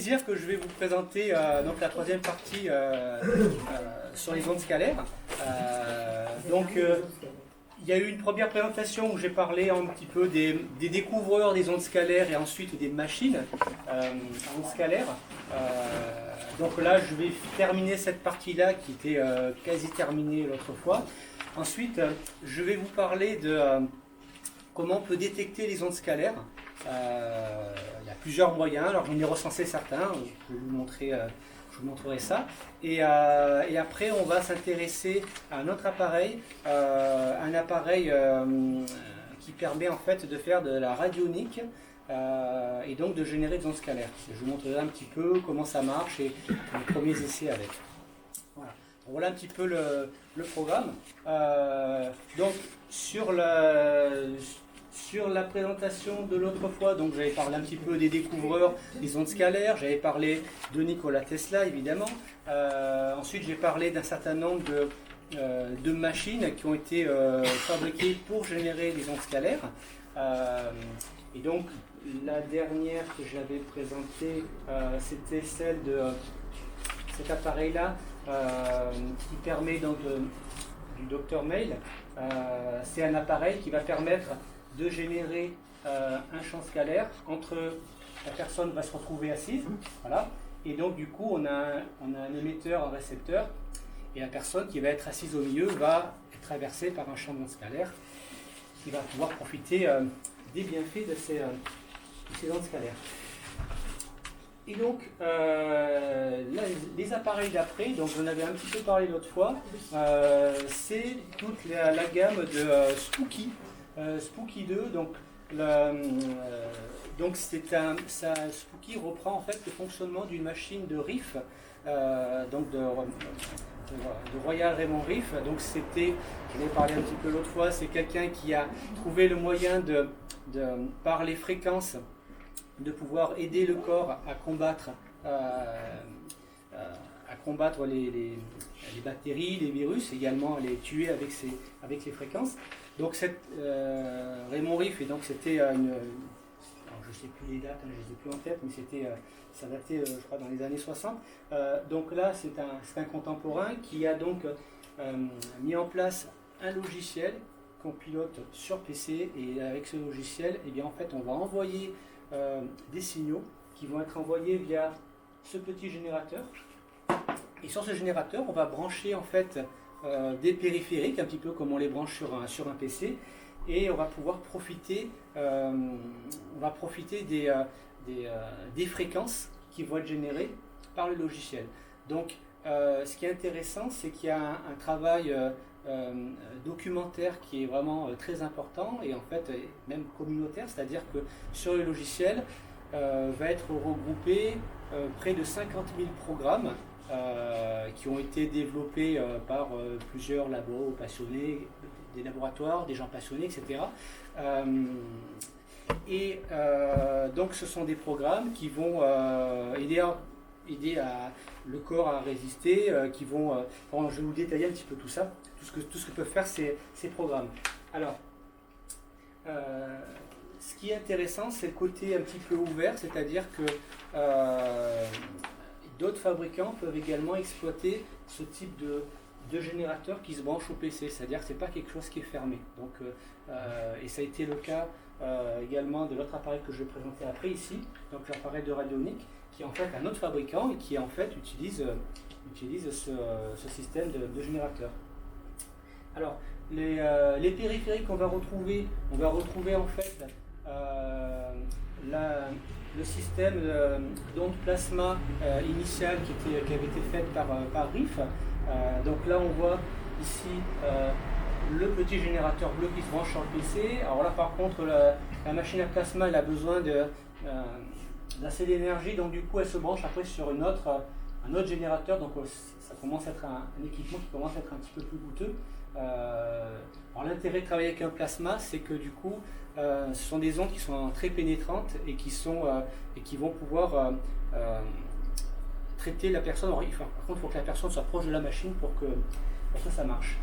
plaisir que je vais vous présenter donc la troisième partie sur les ondes scalaires. Il y a eu une première présentation où j'ai parlé un petit peu des découvreurs des ondes scalaires et ensuite des machines ondes scalaires. Donc là, je vais terminer cette partie-là qui était quasi terminée l'autre fois. Ensuite, je vais vous parler de comment on peut détecter les ondes scalaires. Il y a plusieurs moyens, alors j'en ai recensé certains, je vais je vous montrerai ça. Et après, on va s'intéresser à un autre appareil, qui permet en fait de faire de la radionique et donc de générer des ondes scalaires. Je vous montrerai un petit peu comment ça marche et les premiers essais avec. Voilà un petit peu le programme. Donc sur la présentation de l'autre fois, donc j'avais parlé un petit peu des découvreurs des ondes scalaires, j'avais parlé de Nikola Tesla évidemment. Ensuite j'ai parlé d'un certain nombre de machines qui ont été fabriquées pour générer des ondes scalaires. Et donc la dernière que j'avais présentée, c'était celle de cet appareil-là qui permet donc du Dr Mail. C'est un appareil qui va permettre de générer un champ scalaire entre la personne va se retrouver assise, voilà, et donc du coup on a un émetteur, un récepteur, et la personne qui va être assise au milieu va être traversée par un champ d'ondes scalaire qui va pouvoir profiter des bienfaits de ces ondes scalaires. Et donc, les appareils d'après, donc j'en avais un petit peu parlé l'autre fois, c'est toute la gamme de Spooky, Spooky 2. Donc Spooky reprend en fait le fonctionnement d'une machine de Riff, donc de Royal Raymond Riff. Donc c'était, je l'ai parlé un petit peu l'autre fois, c'est quelqu'un qui a trouvé le moyen par les fréquences, de pouvoir aider le corps à combattre les bactéries, les virus, également à les tuer avec les fréquences. Donc Raymond Riff, et donc c'était alors je ne sais plus les dates, je ne les ai plus en tête, mais ça datait je crois dans les années 60. Donc là c'est un contemporain qui a donc mis en place un logiciel qu'on pilote sur PC, et avec ce logiciel, eh bien, en fait, on va envoyer des signaux qui vont être envoyés via ce petit générateur, et sur ce générateur on va brancher en fait des périphériques, un petit peu comme on les branche sur un PC, et on va pouvoir profiter des fréquences qui vont être générées par le logiciel. Donc ce qui est intéressant, c'est qu'il y a un travail documentaire qui est vraiment très important, et en fait même communautaire, c'est-à-dire que sur le logiciel va être regroupé près de 50 000 programmes qui ont été développés par plusieurs labos passionnés, des laboratoires, des gens passionnés, etc. Donc ce sont des programmes qui vont aider le corps à résister, qui vont... je vais vous détailler un petit peu tout ça, tout ce que peuvent faire ces programmes. Alors, ce qui est intéressant, c'est le côté un petit peu ouvert, c'est-à-dire que d'autres fabricants peuvent également exploiter ce type de générateur qui se branche au PC, c'est-à-dire que ce n'est pas quelque chose qui est fermé. Donc, et ça a été le cas également de l'autre appareil que je vais présenter après ici, donc l'appareil de radionique, qui est en fait un autre fabricant et qui en fait utilise ce système de générateur. Alors, les périphériques qu'on va retrouver, en fait le système d'onde plasma initial qui avait été fait par Riff. Donc là on voit ici le petit générateur bleu qui se branche sur le PC. Alors là par contre la machine à plasma elle a besoin d'assez d'énergie, donc du coup elle se branche après sur un autre générateur, donc ça commence à être un équipement qui commence à être un petit peu plus coûteux. Alors l'intérêt de travailler avec un plasma, c'est que du coup ce sont des ondes qui sont très pénétrantes et qui vont pouvoir traiter la personne. Par contre il faut que la personne soit proche de la machine pour que ça marche.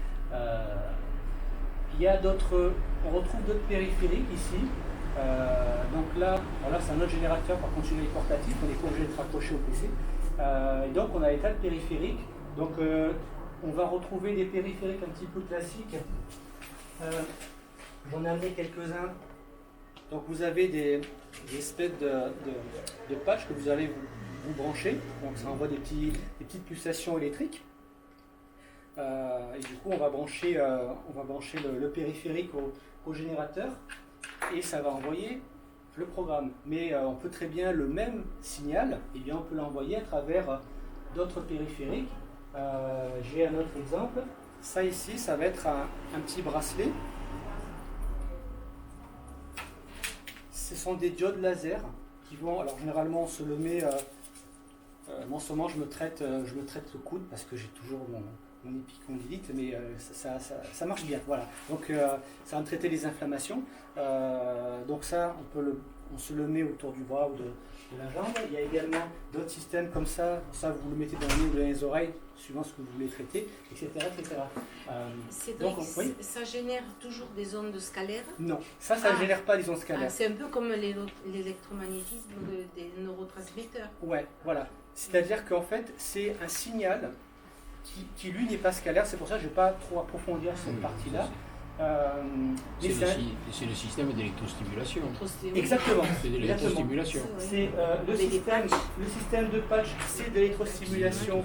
On retrouve d'autres périphériques ici. Donc là, voilà, c'est un autre générateur, par contre celui-là est portatif, on n'est pas obligé de raccrocher au PC. Et donc on a des tas de périphériques. Donc on va retrouver des périphériques un petit peu classiques. J'en ai amené quelques-uns. Donc vous avez des espèces de patchs que vous allez vous brancher. Donc ça envoie des petites pulsations électriques. Et du coup on va brancher le périphérique au générateur et ça va envoyer le programme. Mais on peut très bien le même signal, eh bien, on peut l'envoyer à travers d'autres périphériques. J'ai un autre exemple. Ça ici, ça va être un petit bracelet. Ce sont des diodes laser qui vont. Alors généralement on se le met. En ce moment je me traite le coude parce que j'ai toujours mon épicondylite, mais ça marche bien. Voilà. Donc ça va me traiter les inflammations. Donc ça, on se le met autour du bras ou de la jambe. Il y a également d'autres systèmes comme ça. Ça, vous le mettez dans le nez ou dans les oreilles, suivant ce que vous voulez traiter, etc. etc. Cédric, oui, ça génère toujours des ondes scalaires? Non, ça ne génère pas des ondes scalaires. C'est un peu comme l'électromagnétisme des neurotransmetteurs. Ouais, voilà. C'est-à-dire qu'en fait, c'est un signal qui lui n'est pas scalaire, c'est pour ça que je ne vais pas trop approfondir cette partie-là. C'est le système d'électrostimulation. Exactement. C'est de l'électrostimulation. C'est le système de patch, c'est de l'électrostimulation.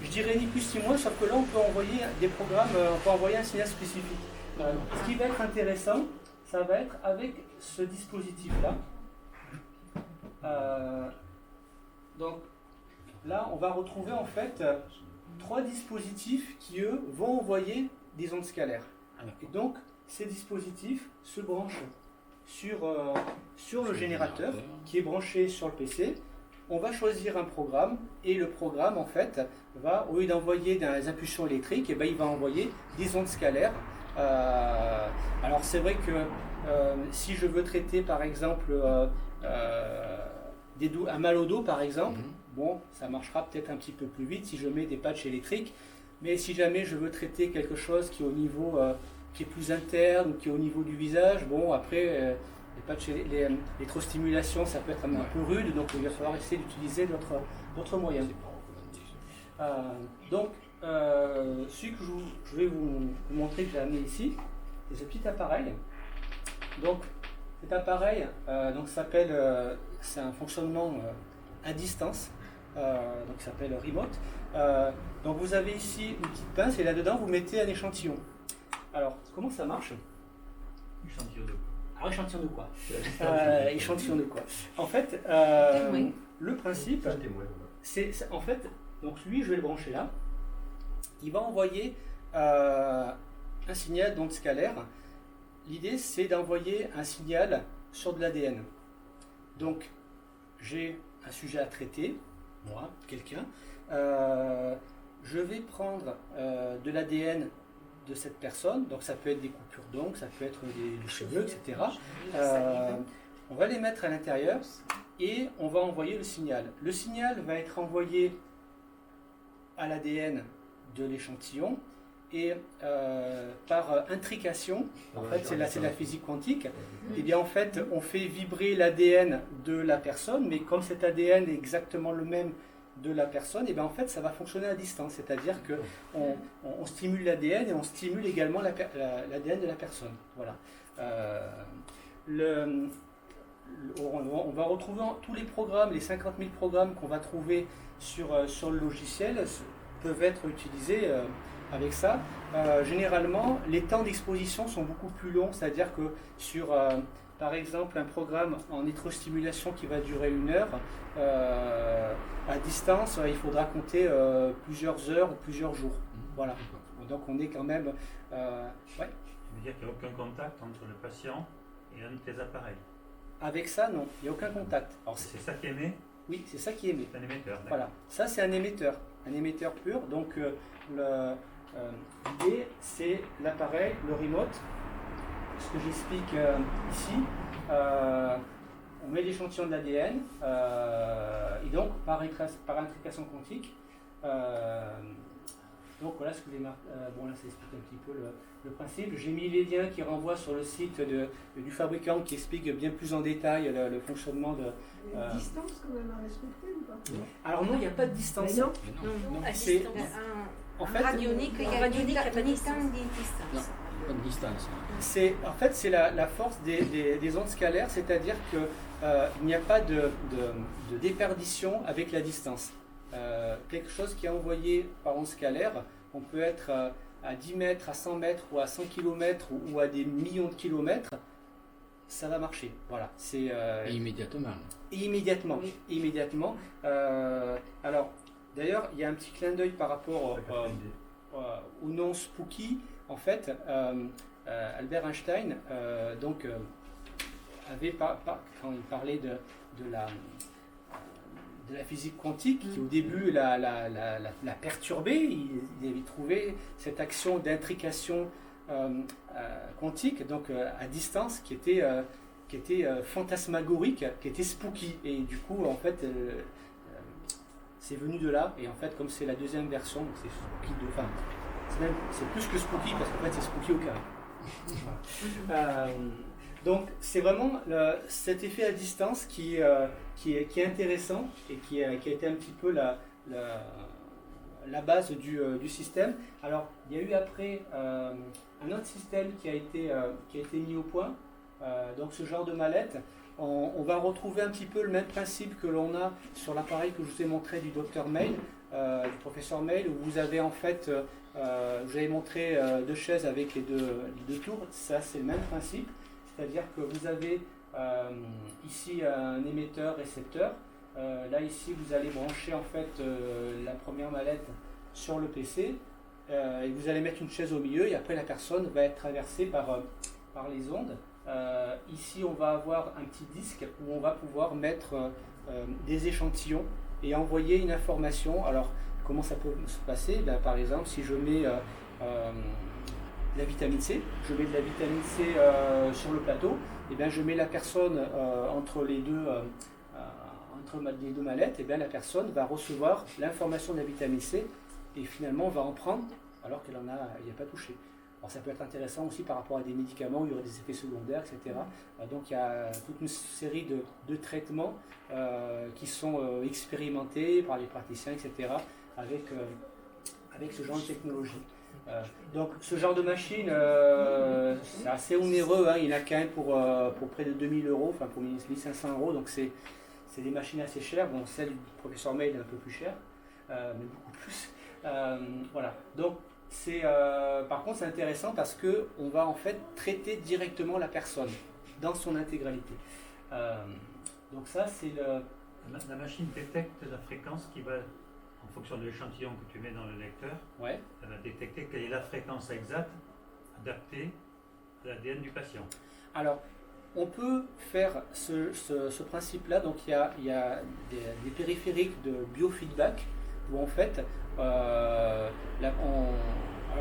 Je dirais ni plus ni moins, sauf que là on peut envoyer des programmes, on peut envoyer un signal spécifique. Ce qui va être intéressant, ça va être avec ce dispositif-là. Donc là, on va retrouver en fait 3 dispositifs qui, eux, vont envoyer des ondes scalaires. Et donc, ces dispositifs se branchent sur le générateur qui est branché sur le PC. On va choisir un programme et le programme, en fait, va, au lieu d'envoyer des impulsions électriques, et ben, il va envoyer des ondes scalaires. Alors, c'est vrai que si je veux traiter, par exemple, un mal au dos, par exemple, bon, ça marchera peut-être un petit peu plus vite si je mets des patchs électriques. Mais si jamais je veux traiter quelque chose qui est au niveau qui est plus interne ou qui est au niveau du visage, bon après les patchs, l'électrostimulation ça peut être un peu rude, donc il va falloir essayer d'utiliser d'autres moyens. Donc celui que je vais vous montrer que j'ai amené ici, c'est ce petit appareil. Donc cet appareil donc s'appelle, c'est un fonctionnement à distance. Donc ça s'appelle remote. Donc vous avez ici une petite pince et là-dedans vous mettez un échantillon. Alors comment ça marche? Échantillon de quoi? Alors échantillon de quoi? Échantillon de quoi? En fait, le principe, c'est en fait, donc lui je vais le brancher là. Il va envoyer un signal donc scalaire. L'idée c'est d'envoyer un signal sur de l'ADN. Donc j'ai un sujet à traiter. Moi, quelqu'un, je vais prendre de l'ADN de cette personne, donc ça peut être des coupures d'ongles, ça peut être des cheveux, etc. On va les mettre à l'intérieur et on va envoyer le signal. Le signal va être envoyé à l'ADN de l'échantillon et par intrication, en fait c'est la physique quantique, et bien en fait on fait vibrer l'ADN de la personne, mais comme cet ADN est exactement le même de la personne, et bien en fait ça va fonctionner à distance, c'est-à-dire que on stimule l'ADN et on stimule également l'ADN de la personne. Voilà. On va retrouver tous les programmes, les 50 000 programmes qu'on va trouver sur le logiciel peuvent être utilisés avec ça. Généralement, les temps d'exposition sont beaucoup plus longs, c'est-à-dire que sur, par exemple, un programme en électrostimulation qui va durer 1 heure, à distance, il faudra compter plusieurs heures ou plusieurs jours. Voilà. Donc on est quand même... ouais. Ça veut dire qu'il n'y a aucun contact entre le patient et un de tes appareils? Avec ça, non, il n'y a aucun contact. C'est ça qui émet? Oui, c'est ça qui émet. C'est un émetteur. Voilà, ça c'est un émetteur pur. Donc l'idée c'est l'appareil, le remote. Ce que j'explique ici, on met l'échantillon de l'ADN et donc par intrication quantique, Donc voilà ce que j'ai marqué. Bon là ça explique un petit peu le principe. J'ai mis les liens qui renvoient sur le site du fabricant qui explique bien plus en détail le fonctionnement de... Une distance quand même à respecter ou pas? Alors non, il n'y a pas de distance. Mais non. Non, à c'est- distance. En En fait, radionique, il y a radionique, il n'y a pas de distance. distance. Pas de distance. En fait, c'est la force des ondes scalaires, c'est-à-dire qu'il n'y a pas de déperdition avec la distance. Quelque chose qui est envoyé par onde scalaire, on peut être à 10 mètres, à 100 mètres ou à 100 km ou à des millions de kilomètres, ça va marcher. Voilà. C'est Et immédiatement. immédiatement. Oui. Immédiatement. Alors, d'ailleurs, il y a un petit clin d'œil par rapport au nom spooky. En fait, Albert Einstein avait quand il parlait de la physique quantique, qui au début la perturbait, il avait trouvé cette action d'intrication quantique, donc à distance, qui était fantasmagorique, qui était spooky. Et du coup, en fait, c'est venu de là. Et en fait, comme c'est la deuxième version, c'est spooky de fin. C'est plus que spooky parce qu'en fait c'est spooky au carré. Voilà. Donc c'est vraiment cet effet à distance qui est intéressant et qui a été un petit peu la base du système. Alors il y a eu après un autre système qui a été mis au point. Donc ce genre de mallette, on va retrouver un petit peu le même principe que l'on a sur l'appareil que je vous ai montré du Dr Mail, du professeur Mail, où vous avez en fait, je vous avais montré deux chaises avec les deux tours. Ça c'est le même principe, c'est-à-dire que vous avez ici un émetteur-récepteur. Là ici vous allez brancher en fait la première mallette sur le PC et vous allez mettre une chaise au milieu et après la personne va être traversée par les ondes. Ici on va avoir un petit disque où on va pouvoir mettre des échantillons et envoyer une information. Alors comment ça peut se passer? Par exemple, si je mets de la vitamine C, je mets de la vitamine C sur le plateau, et bien je mets la personne entre les deux mallettes, et bien la personne va recevoir l'information de la vitamine C et finalement va en prendre alors qu'elle n'y a pas touché. Alors ça peut être intéressant aussi par rapport à des médicaments où il y aurait des effets secondaires, etc. Donc il y a toute une série de traitements qui sont expérimentés par les praticiens, etc. avec ce genre de technologie. Donc ce genre de machine, c'est assez onéreux, hein. Il y en a quand même pour près de 2000 €, enfin pour 1500 €, donc c'est des machines assez chères. Bon, celle du professeur Mail est un peu plus chère, mais beaucoup plus. Voilà. Donc par contre c'est intéressant parce que on va en fait traiter directement la personne dans son intégralité. Donc ça c'est La machine détecte la fréquence qui va, en fonction de l'échantillon que tu mets dans le lecteur, ouais. elle va détecter quelle est la fréquence exacte adaptée à l'ADN du patient. Alors on peut faire ce principe-là. Donc il y a des périphériques de biofeedback où en fait alors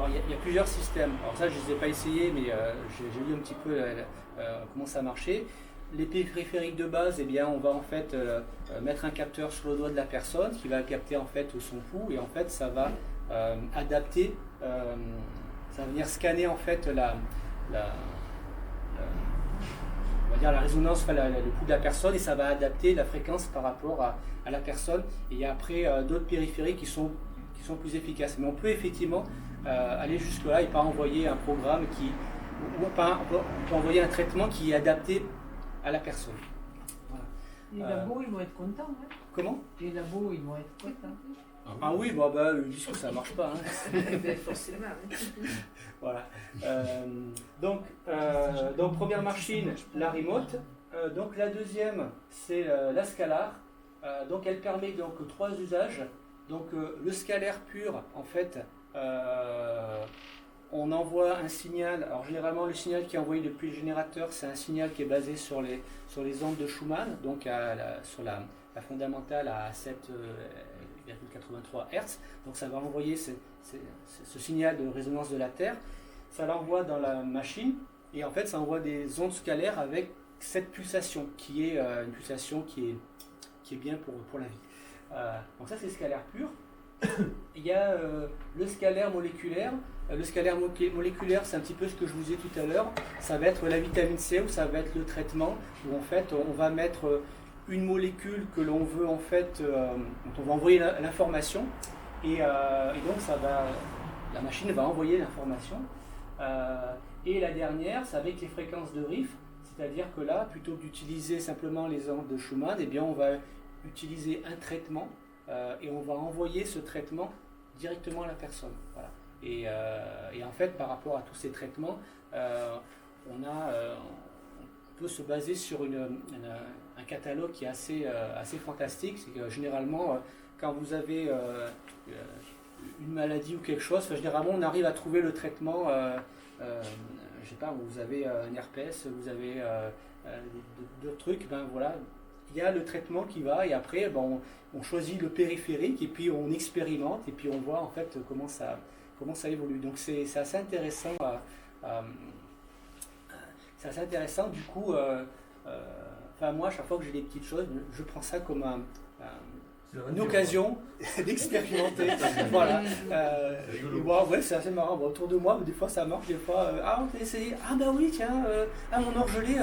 il y a plusieurs systèmes. Alors ça je ne les ai pas essayés, mais j'ai lu un petit peu comment ça marchait. Les périphériques de base, eh bien, on va en fait mettre un capteur sur le doigt de la personne qui va capter en fait son pouls et en fait ça va adapter, ça va venir scanner en fait on va dire la résonance, enfin, le pouls de la personne, et ça va adapter la fréquence par rapport à la personne. Et il y a après d'autres périphériques qui sont plus efficaces. Mais on peut effectivement aller jusque là et pas envoyer un programme on peut envoyer un traitement qui est adapté à la personne. Voilà. Les labos, ils vont être contents. Hein. Comment? Les labos, ils vont être contents. Ah oui, ils disent que ça marche pas. Hein. Forcément. Voilà. Donc première machine, la remote. Donc la deuxième, c'est la Scalar. Donc elle permet donc trois usages. Donc le scalaire pur, en fait, on envoie un signal. Alors généralement le signal qui est envoyé depuis le générateur, c'est un signal qui est basé sur les ondes de Schumann, donc sur la fondamentale à 7,83 Hz. Donc ça va envoyer ce signal de résonance de la Terre. Ça l'envoie dans la machine et en fait ça envoie des ondes scalaires avec cette pulsation qui est une pulsation qui est bien pour la vie. Donc ça c'est scalaire pur. il y a le scalaire moléculaire. Le scalaire moléculaire, c'est un petit peu ce que je vous disais tout à l'heure. Ça va être la vitamine C ou ça va être le traitement où en fait on va mettre une molécule que l'on veut en fait, dont on va envoyer l'information et donc la machine va envoyer l'information. Et la dernière, c'est avec les fréquences de Riff, c'est-à-dire que là, plutôt que d'utiliser simplement les ondes de Schumann, eh bien on va utiliser un traitement et on va envoyer ce traitement directement à la personne. Voilà. Et en fait, par rapport à tous ces traitements, on peut se baser sur un catalogue qui est assez fantastique. C'est que généralement, quand vous avez une maladie ou quelque chose, généralement on arrive à trouver le traitement. Je sais pas, vous avez un herpès, vous avez d'autres trucs, ben voilà, il y a le traitement qui va et après ben, on choisit le périphérique et puis on expérimente et puis on voit en fait comment ça évolue. Donc c'est assez intéressant. C'est assez intéressant du coup. Enfin moi, à chaque fois que j'ai des petites choses, je prends ça comme une occasion d'expérimenter. Voilà. Ouais, c'est assez marrant. Bon, autour de moi, des fois ça marche, des fois, on peut essayer. Ah bah oui, tiens, mon orgelé,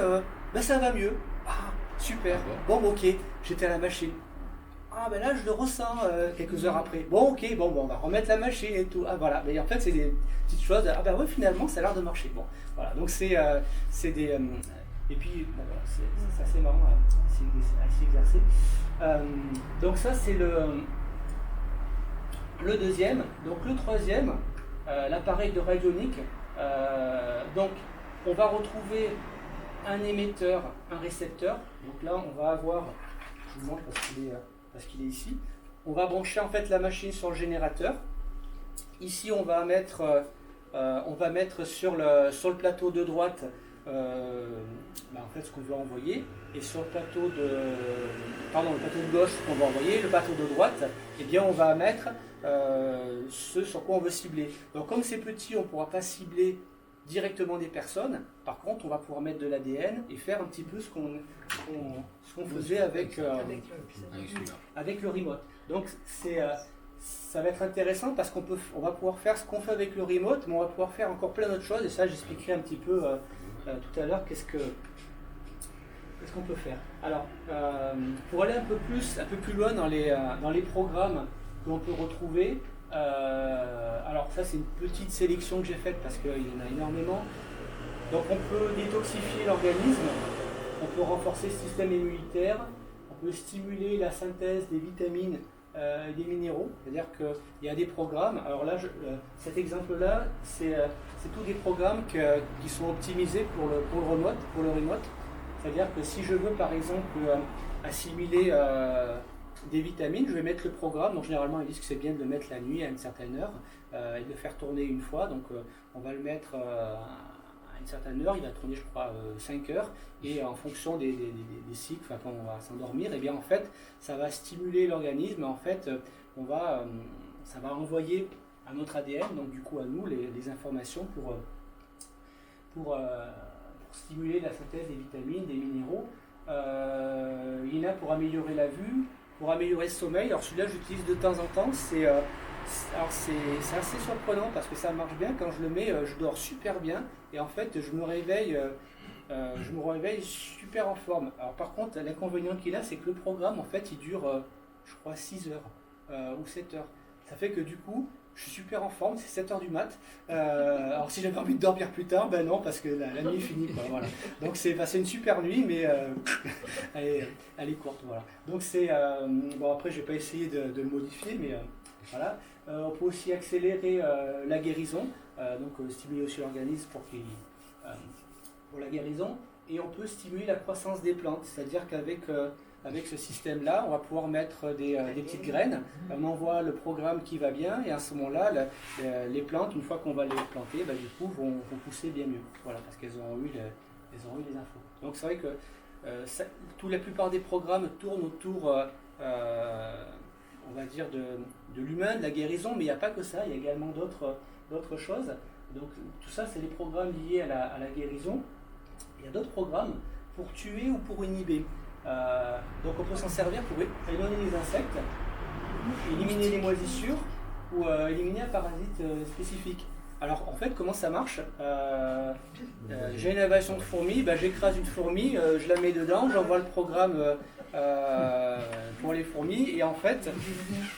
ça va mieux. Ah, super. Bon, ok, j'étais à la machine. Ah ben là, je le ressens quelques heures après. Bon, ok, bon, on va remettre la machine et tout. Ah voilà. Mais en fait, c'est des petites choses. Ah ben ouais, finalement, ça a l'air de marcher. Bon, voilà. Donc c'est des. Et puis, bon, voilà, c'est assez marrant, assez exercé. Donc ça c'est le deuxième. Donc le troisième, l'appareil de radionique. Donc on va retrouver un émetteur, un récepteur. Donc là on va avoir, je vous montre parce qu'il est ici. On va brancher en fait la machine sur le générateur. Ici on va mettre sur le plateau de droite en fait ce qu'on veut envoyer, et sur le plateau de gauche ce qu'on va envoyer, le plateau de droite, eh bien on va mettre ce sur quoi on veut cibler. Donc comme c'est petit, on ne pourra pas cibler directement des personnes. Par contre, on va pouvoir mettre de l'ADN et faire un petit peu ce qu'on faisait avec le remote. Donc ça va être intéressant parce on va pouvoir faire ce qu'on fait avec le remote, mais on va pouvoir faire encore plein d'autres choses, et ça j'expliquerai un petit peu tout à l'heure qu'est-ce qu'on peut faire. Alors, pour aller un peu plus loin dans les programmes que l'on peut retrouver, alors ça c'est une petite sélection que j'ai faite parce qu'il y en a énormément. Donc on peut détoxifier l'organisme, on peut renforcer le système immunitaire, on peut stimuler la synthèse des vitamines et des minéraux, c'est-à-dire qu'il y a des programmes. Alors là, cet exemple-là, c'est tous des programmes qui sont optimisés pour le remote. C'est-à-dire que si je veux par exemple assimiler des vitamines, je vais mettre le programme. Donc généralement ils disent que c'est bien de le mettre la nuit à une certaine heure et de le faire tourner une fois. Donc on va le mettre à une certaine heure, il va tourner je crois 5 heures, et en fonction des cycles, quand on va s'endormir, et bien en fait ça va stimuler l'organisme. En fait ça va envoyer à notre ADN, donc du coup à nous, les informations pour stimuler la synthèse des vitamines, des minéraux. Il y en a pour améliorer la vue, pour améliorer le sommeil. Alors celui-là j'utilise de temps en temps. C'est assez surprenant parce que ça marche bien. Quand je le mets, je dors super bien, et en fait je me réveille super en forme. Alors par contre, l'inconvénient qu'il a, c'est que le programme en fait il dure je crois 6 heures ou 7 heures. Ça fait que du coup je suis super en forme, c'est 7 heures du mat. Alors si j'avais envie de dormir plus tard, ben non, parce que la nuit est finie, quoi, voilà. Donc c'est une super nuit, mais elle est courte, voilà. Donc bon, après je vais pas essayer de le modifier, mais voilà. On peut aussi accélérer la guérison, donc stimuler aussi l'organisme pour la guérison, et on peut stimuler la croissance des plantes, c'est-à-dire qu'avec ce système-là, on va pouvoir mettre des petites graines, on envoie le programme qui va bien, et à ce moment-là, les plantes, une fois qu'on va les planter, du coup, vont pousser bien mieux, voilà, parce qu'elles auront eu les infos. Donc c'est vrai que la plupart des programmes tournent autour, on va dire, de l'humain, de la guérison, mais il n'y a pas que ça, il y a également d'autres choses. Donc tout ça, c'est les programmes liés à la guérison. Il y a d'autres programmes pour tuer ou pour inhiber. Donc on peut s'en servir pour éloigner les insectes éliminer les moisissures ou éliminer un parasite spécifique. Alors en fait, comment ça marche? J'ai une invasion de fourmis, j'écrase une fourmi, je la mets dedans, j'envoie le programme pour les fourmis, et en fait,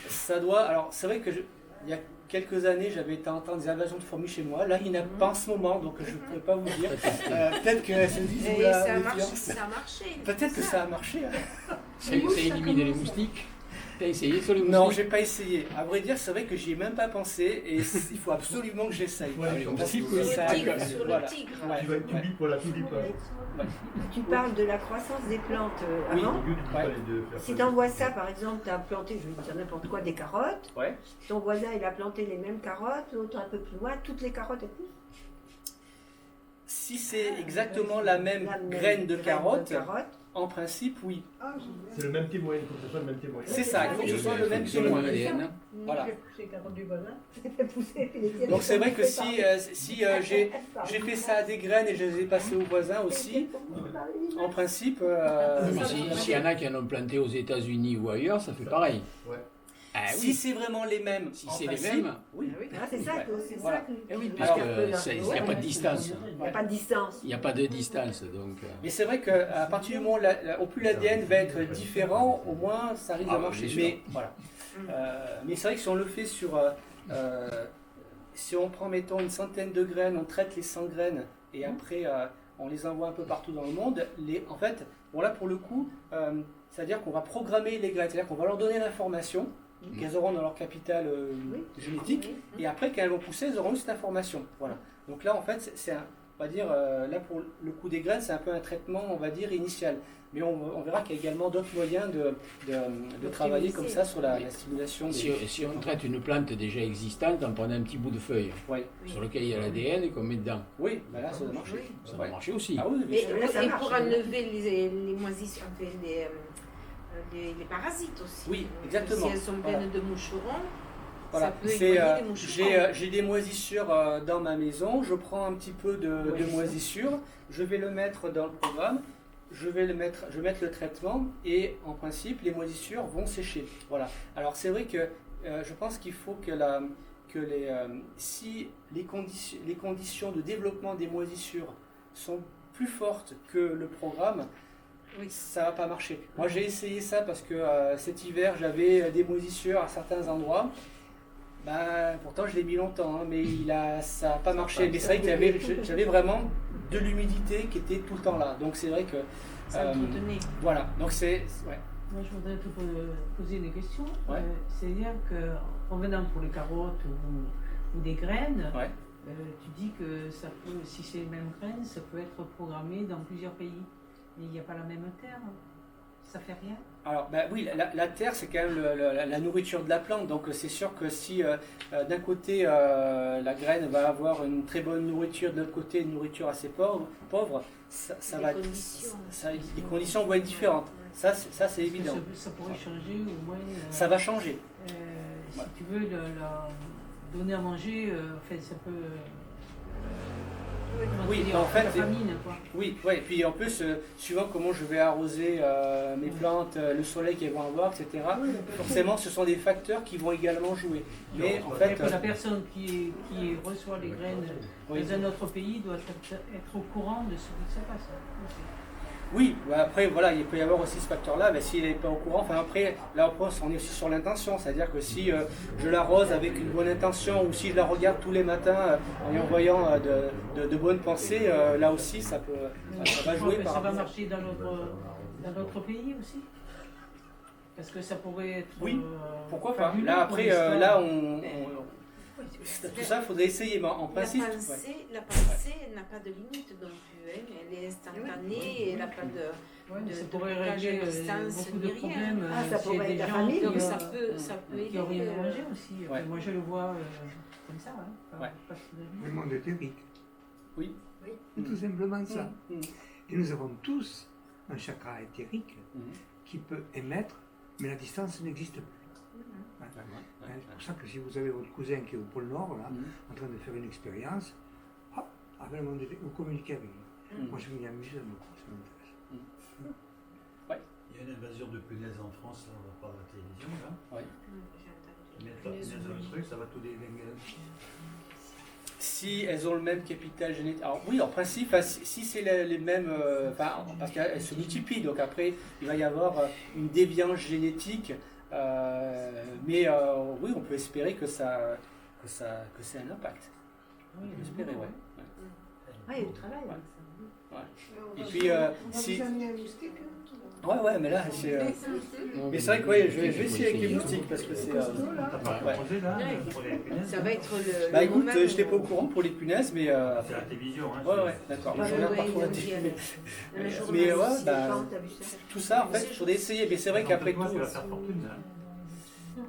ça doit... Alors c'est vrai que il y a quelques années, j'avais été entendre des invasions de fourmis chez moi. Là, il n'y en a pas en ce moment, donc je ne pourrais pas vous dire. Peut-être que se disent... Et ça a marché. Peut-être que ça a marché. Ça élimine les moustiques. T'as essayé sur les moustiques? Non, j'ai pas essayé. À vrai dire, c'est vrai que j'y ai même pas pensé et il faut absolument que j'essaye. Ouais, les moustiques, Sur Ça- le tigre, sur voilà. le tigre. Ouais. Tu vas être tulipe pour la tulipe. Tu parles de la croissance des plantes Oui. avant. Ouais. Si tu envoies ça, par exemple, tu as planté, je vais dire n'importe quoi, des carottes. Ouais. Ton voisin, il a planté les mêmes carottes, l'autre un peu plus loin, toutes les carottes et plus. Si c'est exactement la même graine de carotte, en principe, oui. C'est le même témoin, il faut que ce soit le même témoin. C'est ça, il faut que ce soit le même Selon témoin. l'ADN. Voilà. J'ai poussé les carottes du voisin, j'ai poussé, puis les tiennes, Donc c'est vrai que poussées si j'ai fait ça à des graines et je les ai passées aux voisins aussi, en principe... Mais s'il y en a qui en ont planté aux États-Unis ou ailleurs, ça fait pareil. Ouais. Ah Si oui, c'est vraiment les mêmes, si en c'est les principe, mêmes, oui. Ah, c'est ça, Ouais. c'est Voilà. ça que... eh oui, Alors, puisqu'il n'y a pas de distance. Il n'y a pas de distance. Il n'y a pas de distance, donc... Mais c'est vrai qu'à partir du moment où au plus l'ADN va être différent, au moins ça risque de Ah, marcher. bien sûr. Mais voilà. Mais c'est vrai que si on le fait sur... si on prend, mettons, une centaine de graines, on traite les 100 graines et après on les envoie un peu partout dans le monde, en fait, bon là pour le coup, c'est-à-dire qu'on va programmer les graines, c'est-à-dire qu'on va leur donner l'information qu'elles auront dans leur capital génétique, et après quand elles vont pousser, elles auront eu cette information. Voilà. Donc là en fait, on va dire, là pour le coup des graines, c'est un peu un traitement, on va dire, initial. Mais on verra qu'il y a également d'autres moyens de travailler comme ça sur la stimulation. Si on traite une plante déjà existante en prenant un petit bout de feuille Ouais. sur lequel il y a l'ADN et qu'on met dedans, Oui, ben là ça va marcher. ça va marcher aussi. Ah oui, bien Et, sûr. là, ça et marche. pour enlever les moisissures, les parasites aussi. Oui, exactement. Si elles sont pleines de moucherons, Voilà. ça peut C'est, éloigner les moucherons. j'ai des moisissures dans ma maison, je prends un petit peu de moisissure, je vais le mettre dans le programme, je vais mettre le traitement et en principe les moisissures vont sécher. Voilà. Alors c'est vrai que je pense qu'il faut si les conditions de développement des moisissures sont plus fortes que le programme, Oui. ça va pas marcher. Moi j'ai essayé ça parce que cet hiver j'avais des moisissures à certains endroits. Pourtant je l'ai mis longtemps, hein, mais ça n'a pas marché. Mais c'est vrai que j'avais vraiment de l'humidité qui était tout le temps là. Donc c'est vrai que Ça entretenait. voilà. Donc ouais. Moi, je voudrais te poser une question. Ouais. C'est-à-dire qu'en venant pour les carottes ou des graines, Ouais. tu dis que ça peut, si c'est les mêmes graines, ça peut être programmé dans plusieurs pays. Mais il n'y a pas la même terre. Ça fait rien. Alors oui, la terre c'est quand même la nourriture de la plante, donc c'est sûr que si d'un côté la graine va avoir une très bonne nourriture, de l'autre côté une nourriture assez pauvre, ça va les conditions vont être différentes. Ça c'est évident. Ça pourrait changer au moins. Ça va changer. Si tu veux leur donner à manger, ça peut. Oui, dire, en fait, la famine, quoi. Oui, ouais. Puis en plus, suivant comment je vais arroser mes plantes, le soleil qu'elles vont avoir, etc. Forcément, ce sont des facteurs qui vont également jouer. Mais en fait, La personne qui reçoit les graines oui. dans un autre pays doit être au courant de ce qui se passe. Oui, après, voilà, il peut y avoir aussi ce facteur-là, mais s'il n'est pas au courant, enfin après, là on est aussi sur l'intention, c'est-à-dire que si je l'arrose avec une bonne intention ou si je la regarde tous les matins en y envoyant de bonnes pensées, là aussi ça va jouer par Ça va rapport. marcher dans notre pays aussi. Parce que ça pourrait être. Oui, pourquoi pas. fabuleux Là pour après, l'histoire. là tout ça, il faudrait essayer, mais en principe. La pensée n'a pas de limite non plus, hein. Elle est instantanée, elle n'a pas de Ça pourrait blocage régler à distance, beaucoup de ni rien. problèmes. Ça C'est pourrait des être la gens- famille. donc ça peut qui ont rien aider, à manger aussi. Ouais. Moi je le vois comme ça. Ouais. Le monde est théorique. Oui. C'est tout simplement ça. Mm. Et nous avons tous un chakra éthérique Mm. qui peut émettre, mais la distance n'existe plus. Ouais. C'est pour ça que si vous avez votre cousin qui est au pôle Nord, là, Mm. en train de faire une expérience, hop, avec le monde éthérique, vous communiquez avec lui. Mm. Moi je m'y amuse beaucoup, ça m'intéresse. Il y a une invasion de punaises en France, là, on va par la télévision. Là. Ouais. J'ai entendu. ça va tout déglinguer. Si elles ont le même capital génétique. Alors oui, en principe, si c'est les mêmes, parce qu'elles se multiplient, donc après il va y avoir une déviance génétique, mais oui, on peut espérer que c'est un impact. Oui, On peut espérer, ouais. Ah, il travaille avec ça. Et puis si. Ouais, mais là c'est. Mais c'est vrai que je vais essayer avec les moustiques parce que c'est. T'as pas Ouais. proposé là pour les punaises? Ça va être le. Bah écoute, moment j'étais où- pas au courant pour les punaises, mais. C'est la télévision. Hein, Ouais, d'accord. Ouais, Je regarde ouais, pas trop la ils télé, ont mais- dit, le journal Mais ouais, aussi, bah, quand t'as vu ça. tout ça, en fait, il faudrait essayer. Mais c'est vrai qu'après tout. Tu vas faire fortune là.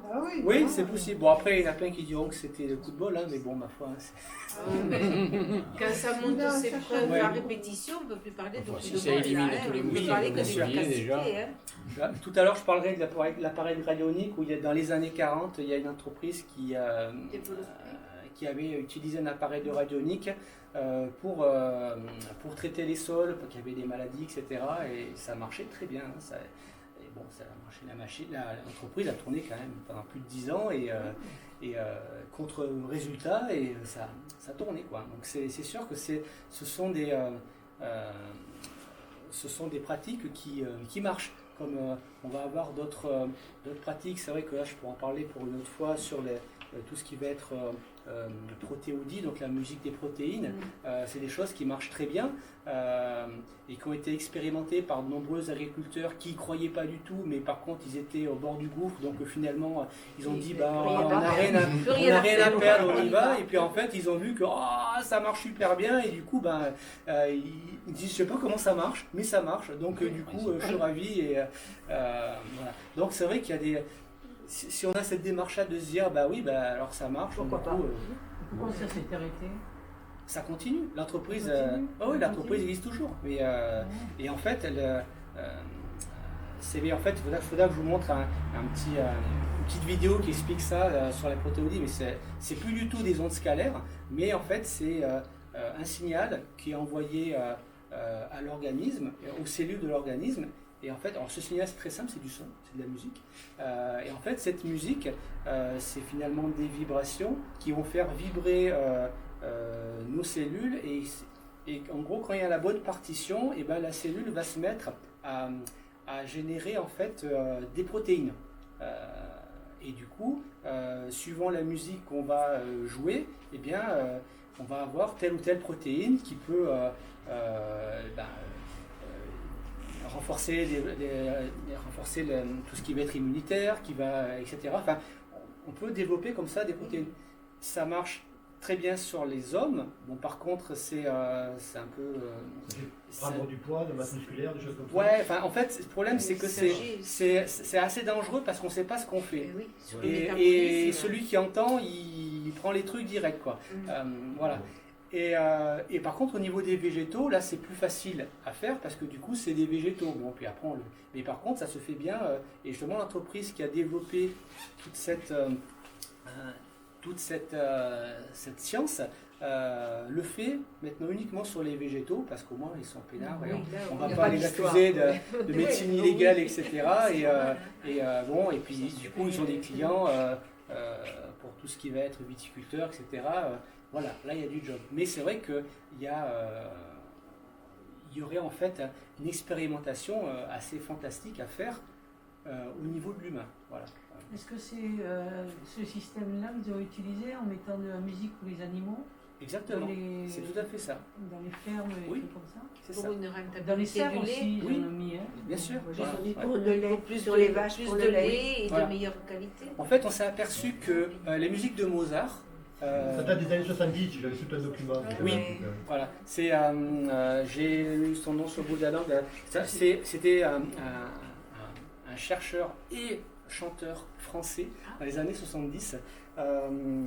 Ah oui, Oui, non. c'est possible. Bon, après, il y en a plein qui diront que c'était le coup de bol, hein, mais bon, ma foi. Quand ça monte Non, ses ça preuves Ouais. à répétition, on ne peut plus parler de Enfin, coup si de ça bol, élimine là, tous les on peut moustiques, parler on que peut essayer d'efficacité, déjà. hein. Tout à l'heure, je parlerai de l'appareil radionique où dans les années 40, il y a une entreprise qui avait utilisé un appareil de radionique pour traiter les sols, parce qu'il y avait des maladies, etc. Et ça marchait très bien. Ça a marché. L'entreprise a tourné quand même pendant plus de 10 ans et contre résultat et ça tournait, quoi. Donc c'est sûr que ce sont des pratiques qui marchent. Comme on va avoir d'autres pratiques, c'est vrai que là je pourrais en parler pour une autre fois sur tout ce qui va être protéodie, donc la musique des protéines. C'est des choses qui marchent très bien et qui ont été expérimentées par de nombreux agriculteurs qui n'y croyaient pas du tout, mais par contre ils étaient au bord du gouffre, donc finalement ils ont dit on n'a rien à perdre, on y va, et puis en fait ils ont vu que ça marche super bien, et du coup ils disent je sais pas comment ça marche, mais ça marche, donc du coup je suis ravi, et voilà. Donc c'est vrai qu'il y a des... Si on a cette démarche-là de se dire, alors ça marche, Pourquoi du pas. coup, Pourquoi ça s'est arrêté? ça continue. L'entreprise, Continue. l'entreprise existe toujours. Mais, et en fait, il faudra que je vous montre une petite vidéo qui explique ça sur la protéodie. Mais c'est plus du tout des ondes scalaires, mais en fait, c'est un signal qui est envoyé à l'organisme, aux cellules de l'organisme. Et en fait, ce signal c'est très simple, c'est du son, c'est de la musique. Et en fait, cette musique, c'est finalement des vibrations qui vont faire vibrer nos cellules. Et en gros, quand il y a la bonne partition, et la cellule va se mettre à générer en fait des protéines. Et du coup, suivant la musique qu'on va jouer, on va avoir telle ou telle protéine qui peut renforcer tout ce qui va être immunitaire, etc. Enfin, on peut développer comme ça des protéines. Ça marche très bien sur les hommes. Bon, par contre, c'est un peu... Prendre du poids, de masse musculaire, des choses comme ça. Ouais, enfin, en fait, le problème, c'est que c'est assez dangereux parce qu'on ne sait pas ce qu'on fait. Oui, sur Et, le et métabolisme. celui qui entend, il prend les trucs direct, quoi. Voilà. Et par contre, au niveau des végétaux, là, c'est plus facile à faire parce que du coup, c'est des végétaux. Bon, puis après, mais par contre, ça se fait bien. Et justement, l'entreprise qui a développé toute cette science le fait maintenant uniquement sur les végétaux parce qu'au moins, ils sont peinards. Et on ne va pas les accuser de médecine illégale, etc. Et puis, du coup, ils ont des clients pour tout ce qui va être viticulteur, etc. Voilà, là il y a du job. Mais c'est vrai qu'il y aurait en fait une expérimentation assez fantastique à faire au niveau de l'humain. Voilà. Est-ce que c'est ce système-là qu'ils ont utilisé en mettant de la musique pour les animaux? Exactement, c'est tout à fait ça. Dans les fermes et Oui. tout comme ça? C'est Pour ça. une Dans les rentabilité serres du lait. aussi, Oui. ils en ont mis. Bien sûr. Voilà. Pour le lait, Plus sur de- les vaches, plus pour de le lait. lait et Voilà. de meilleure qualité. En fait, on s'est aperçu que les musiques de Mozart, Ça date des années 70, j'avais tout un document. Oui. Voilà, j'ai eu son nom sur le bout de la langue. C'était un chercheur et chanteur français dans les années 70. Il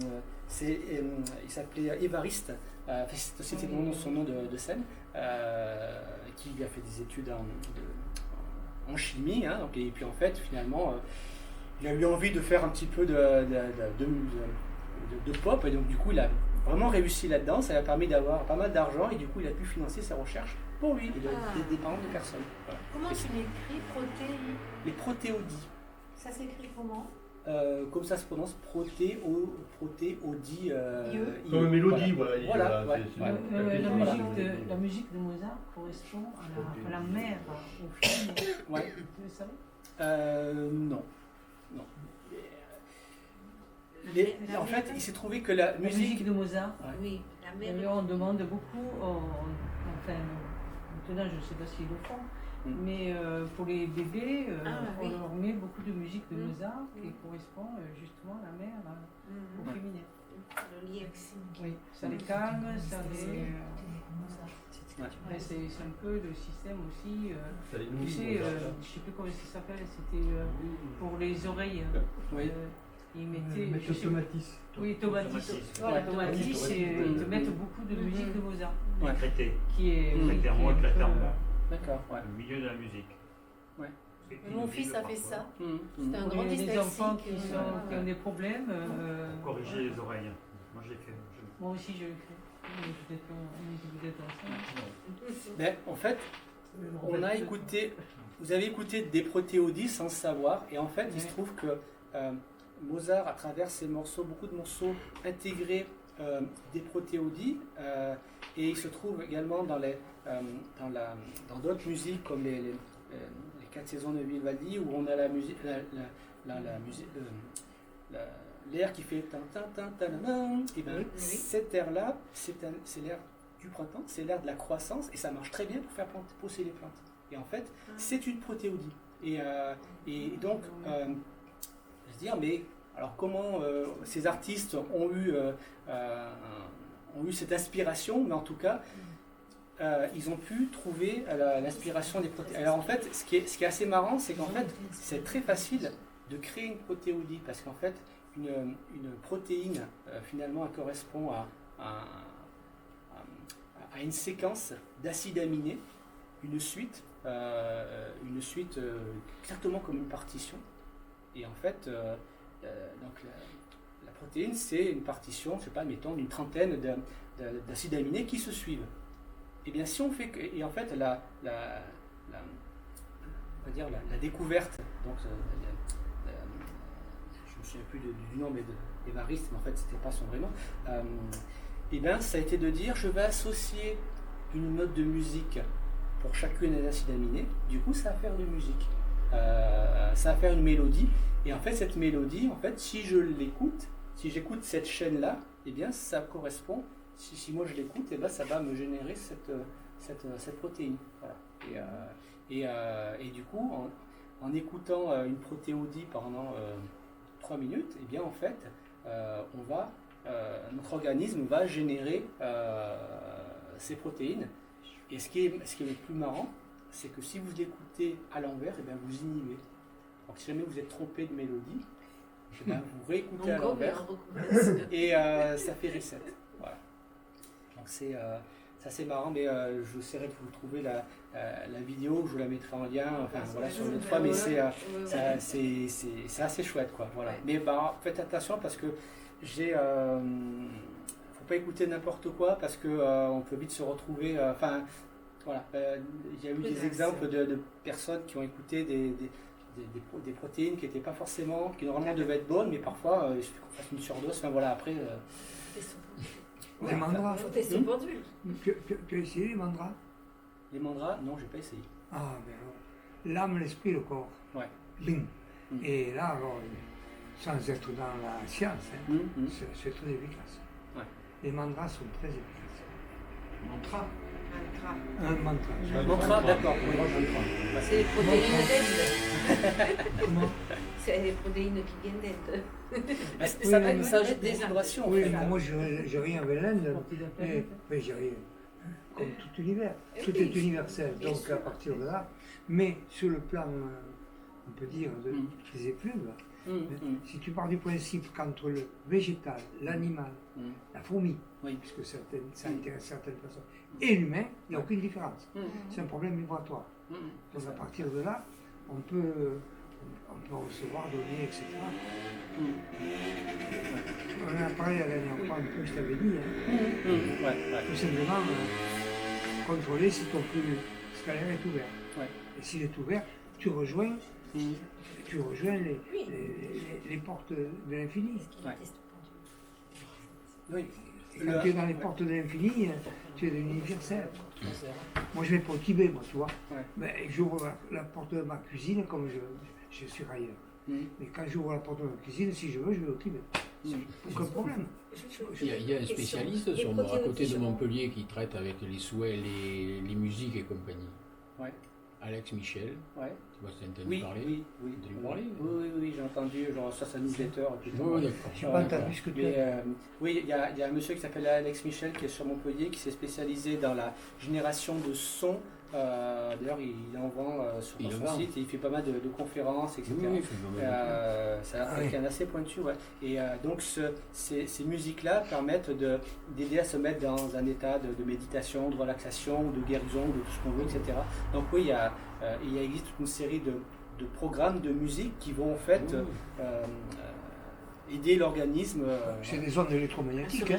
s'appelait Évariste, c'était son nom de scène, qui a fait des études en chimie. Hein, donc, et puis en fait, finalement, il a eu envie de faire un petit peu de pop, et donc du coup, il a vraiment réussi là-dedans. Ça lui a permis d'avoir pas mal d'argent, et du coup, il a pu financer ses recherches pour lui et des parents de personnes. Voilà. Comment tu l'écris, protéine? Les protéodies. Ça s'écrit comment? comme ça se prononce, protéodie. Comme une mélodie, voilà. Voilà, ouais. La musique de Mozart correspond à la mer, au film. Ouais. Vous le savez? Non. Non. En fait, il s'est trouvé que la La musique. musique de Mozart. Oui, la mer. D'ailleurs, on demande beaucoup, enfin, maintenant je ne sais pas s'ils le font, mais pour les bébés, on leur met beaucoup de musique de Mozart qui correspond justement à la mer, au féminin. Le lien. Oui, ça les calme, ça les. C'est un peu le système aussi. Tu sais, je ne sais plus comment ça s'appelle, c'était pour les oreilles. Oui. Ils mettaient. Tomatis. Oui, Tomatis. Voilà, Tomatis, ils te mettent beaucoup de musique de Mozart. Ouais. Traité. Qui est. Très clairement éclatant. D'accord, ouais. Le milieu de la musique. Ouais. Mon fils a fait ça. C'est un Pour grand les enfants qui dyslexique. ont des problèmes. Pour corriger les oreilles. Moi, je l'ai fait. Moi aussi, je le fais. Peut-être ensemble. Ben, en fait, on a écouté, vous avez écouté des protéodies sans le savoir, et en fait, il se trouve que Mozart, à travers ses morceaux, beaucoup de morceaux intégrés des protéodies, et il se trouve également dans d'autres musiques comme les 4 saisons de Vivaldi, où on a la musique, l'air qui fait et bien cet air-là, c'est l'air du printemps, c'est l'air de la croissance, et ça marche très bien pour faire pousser les plantes. Et en fait, c'est une protéodie. Et donc, se dire, mais alors comment ces artistes ont eu cette inspiration, mais en tout cas, ils ont pu trouver l'inspiration des protéodies. Alors en fait, ce qui est assez marrant, c'est qu'en fait, c'est très facile de créer une protéodie, parce qu'en fait, une protéine, finalement, elle correspond à une séquence d'acides aminés, une suite exactement comme une partition. Et en fait, donc la protéine, c'est une partition, je sais pas, mettons, d'une trentaine d'acides aminés qui se suivent. Et bien, si on fait que, et en fait, on va dire la découverte, donc je me souviens plus du nom, mais d'Évariste, mais en fait, c'était pas son vrai nom. Et bien, ça a été de dire, je vais associer une note de musique pour chacune des acides aminés. Du coup, ça va faire de musique. Ça va faire une mélodie. Et en fait, cette mélodie, en fait, si je l'écoute, si j'écoute cette chaîne-là, eh bien, ça correspond. Si moi je l'écoute, eh bien, ça va me générer cette protéine. Voilà. Et du coup, en écoutant une protéodie pendant 3 minutes, eh bien, en fait, notre organisme va générer ces protéines. Et ce qui est le plus marrant, c'est que si vous l'écoutez à l'envers, eh bien, vous inhibez. Donc si jamais vous êtes trompé de mélodie, eh bien, vous réécoutez à l'envers et ça fait reset. Voilà. Donc c'est assez marrant, mais j'essaierai de vous trouver la vidéo, je vous la mettrai en lien, enfin voilà, sur notre fois, mais c'est assez chouette, quoi. Voilà. Mais bah, faites attention parce que faut pas écouter n'importe quoi parce que on peut vite se retrouver. Enfin, voilà. Il y a eu des exemples de personnes qui ont écouté des protéines qui n'étaient pas forcément, qui normalement devaient être bonnes, mais parfois il suffit qu'on fasse une surdose. Enfin voilà, après. Les mandras. Faut tester le pendule. Tu as essayé les mandras? Les mandras, non, j'ai pas essayé. Ah, ben alors. L'âme, l'esprit, le corps. Ouais. Bing. Et là, alors, sans être dans la science, c'est très efficace. Ouais. Les mantras sont très efficaces. Mantra. Un mantra. Un mantra, d'accord. C'est les protéines d'Inde. Comment? C'est les protéines qui viennent d'Inde. Ça va une sage vibration. Oui, mais moi, j'ai rien avec l'Inde. Mais j'ai rien. Comme tout univers. Tout est universel. Donc, à partir de là. Mais sur le plan, on peut dire, des épluves, si tu pars du principe qu'entre le végétal, l'animal, la fourmi, puisque ça intéresse certaines personnes, et l'humain, il n'y a aucune différence. C'est un problème vibratoire. Donc à partir de là, on peut recevoir, donner, etc. On en a parlé la dernière fois un peu, je t'avais dit. Tout simplement, contrôler si ton flux scalaire est ouvert. Et s'il est ouvert, tu rejoins Tu rejoins les portes de l'infini. Ouais. Oui. Et quand tu es dans les portes de l'infini, tu es de l'universel. Moi, je vais pour le Tibet, moi, tu vois. Ouais. Mais j'ouvre la porte de ma cuisine comme je suis ailleurs. Mais quand j'ouvre la porte de ma cuisine, si je veux, je vais au Tibet. Aucun problème. Il y a un spécialiste à côté de Montpellier qui traite avec les souhaits, les musiques et compagnie. Ouais. Alex Michel. Ouais. Tu vois, t'as entendu parler? Oui. Entendu parler Oui, j'ai entendu, je reçois sa newsletter. Oui, d'accord. Je n'ai pas entendu ce que tu as. Oui, il y a un monsieur qui s'appelle Alex Michel qui est sur Montpellier, qui s'est spécialisé dans la génération de sons. D'ailleurs, il en vend sur son site et il fait pas mal de conférences, etc. Oui, c'est quelqu'un assez pointu. Ouais. Et donc, ces musiques-là permettent d'aider à se mettre dans un état de méditation, de relaxation, de guérison, de tout ce qu'on veut, etc. Donc, oui, il existe toute une série de programmes de musique qui vont en fait aider l'organisme. C'est des ondes électromagnétiques. Hein.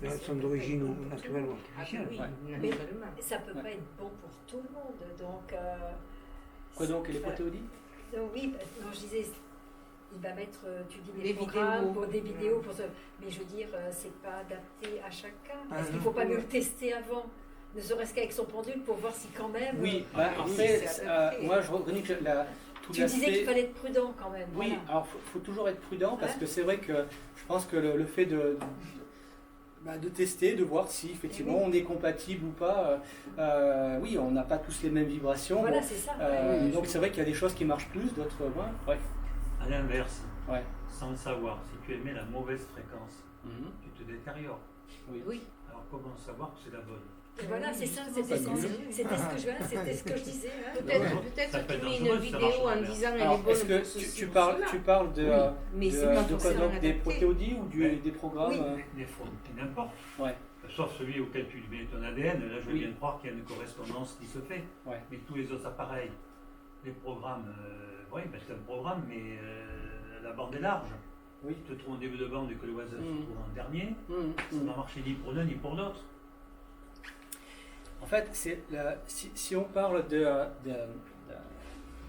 Elles sont d'origine naturelle ou artificielle. Mais ça ne peut pas être bon pour tout le monde. Donc, quoi donc, les protéodies? Oui, non, je disais, il va mettre, tu dis des programmes, pour des vidéos, pour ce, mais je veux dire, c'est pas adapté à chacun. Est-ce qu'il ne faut pas mieux le tester avant? Ne serait-ce qu'avec son pendule pour voir si quand même. Oui, en fait, moi je reconnais que tu disais qu'il fallait être prudent quand même. Oui, voilà. alors il faut toujours être prudent parce que c'est vrai que je pense que le fait de tester, de voir si effectivement on est compatible ou pas. Oui, on n'a pas tous les mêmes vibrations. Voilà, c'est ça. Donc c'est vrai qu'il y a des choses qui marchent plus, d'autres moins. Ouais. À l'inverse, sans le savoir, si tu émets la mauvaise fréquence, tu te détériores. Oui. Alors comment savoir que c'est la bonne? Voilà, c'est ça, c'était ce que je disais. Peut-être que tu mets une vidéo en disant elle est bonne. Est-ce que tu parles des protéodies ou des programmes N'importe. Ouais. Sauf celui auquel tu mets ton ADN, là je veux bien croire qu'il y a une correspondance qui se fait. Ouais. Mais tous les autres appareils, les programmes, oui, c'est un programme, mais la bande est large. Oui. Tu te trouves en début de bande et que le voisin se trouve en dernier, ça ne va marcher ni pour l'un ni pour l'autre. En fait, si on parle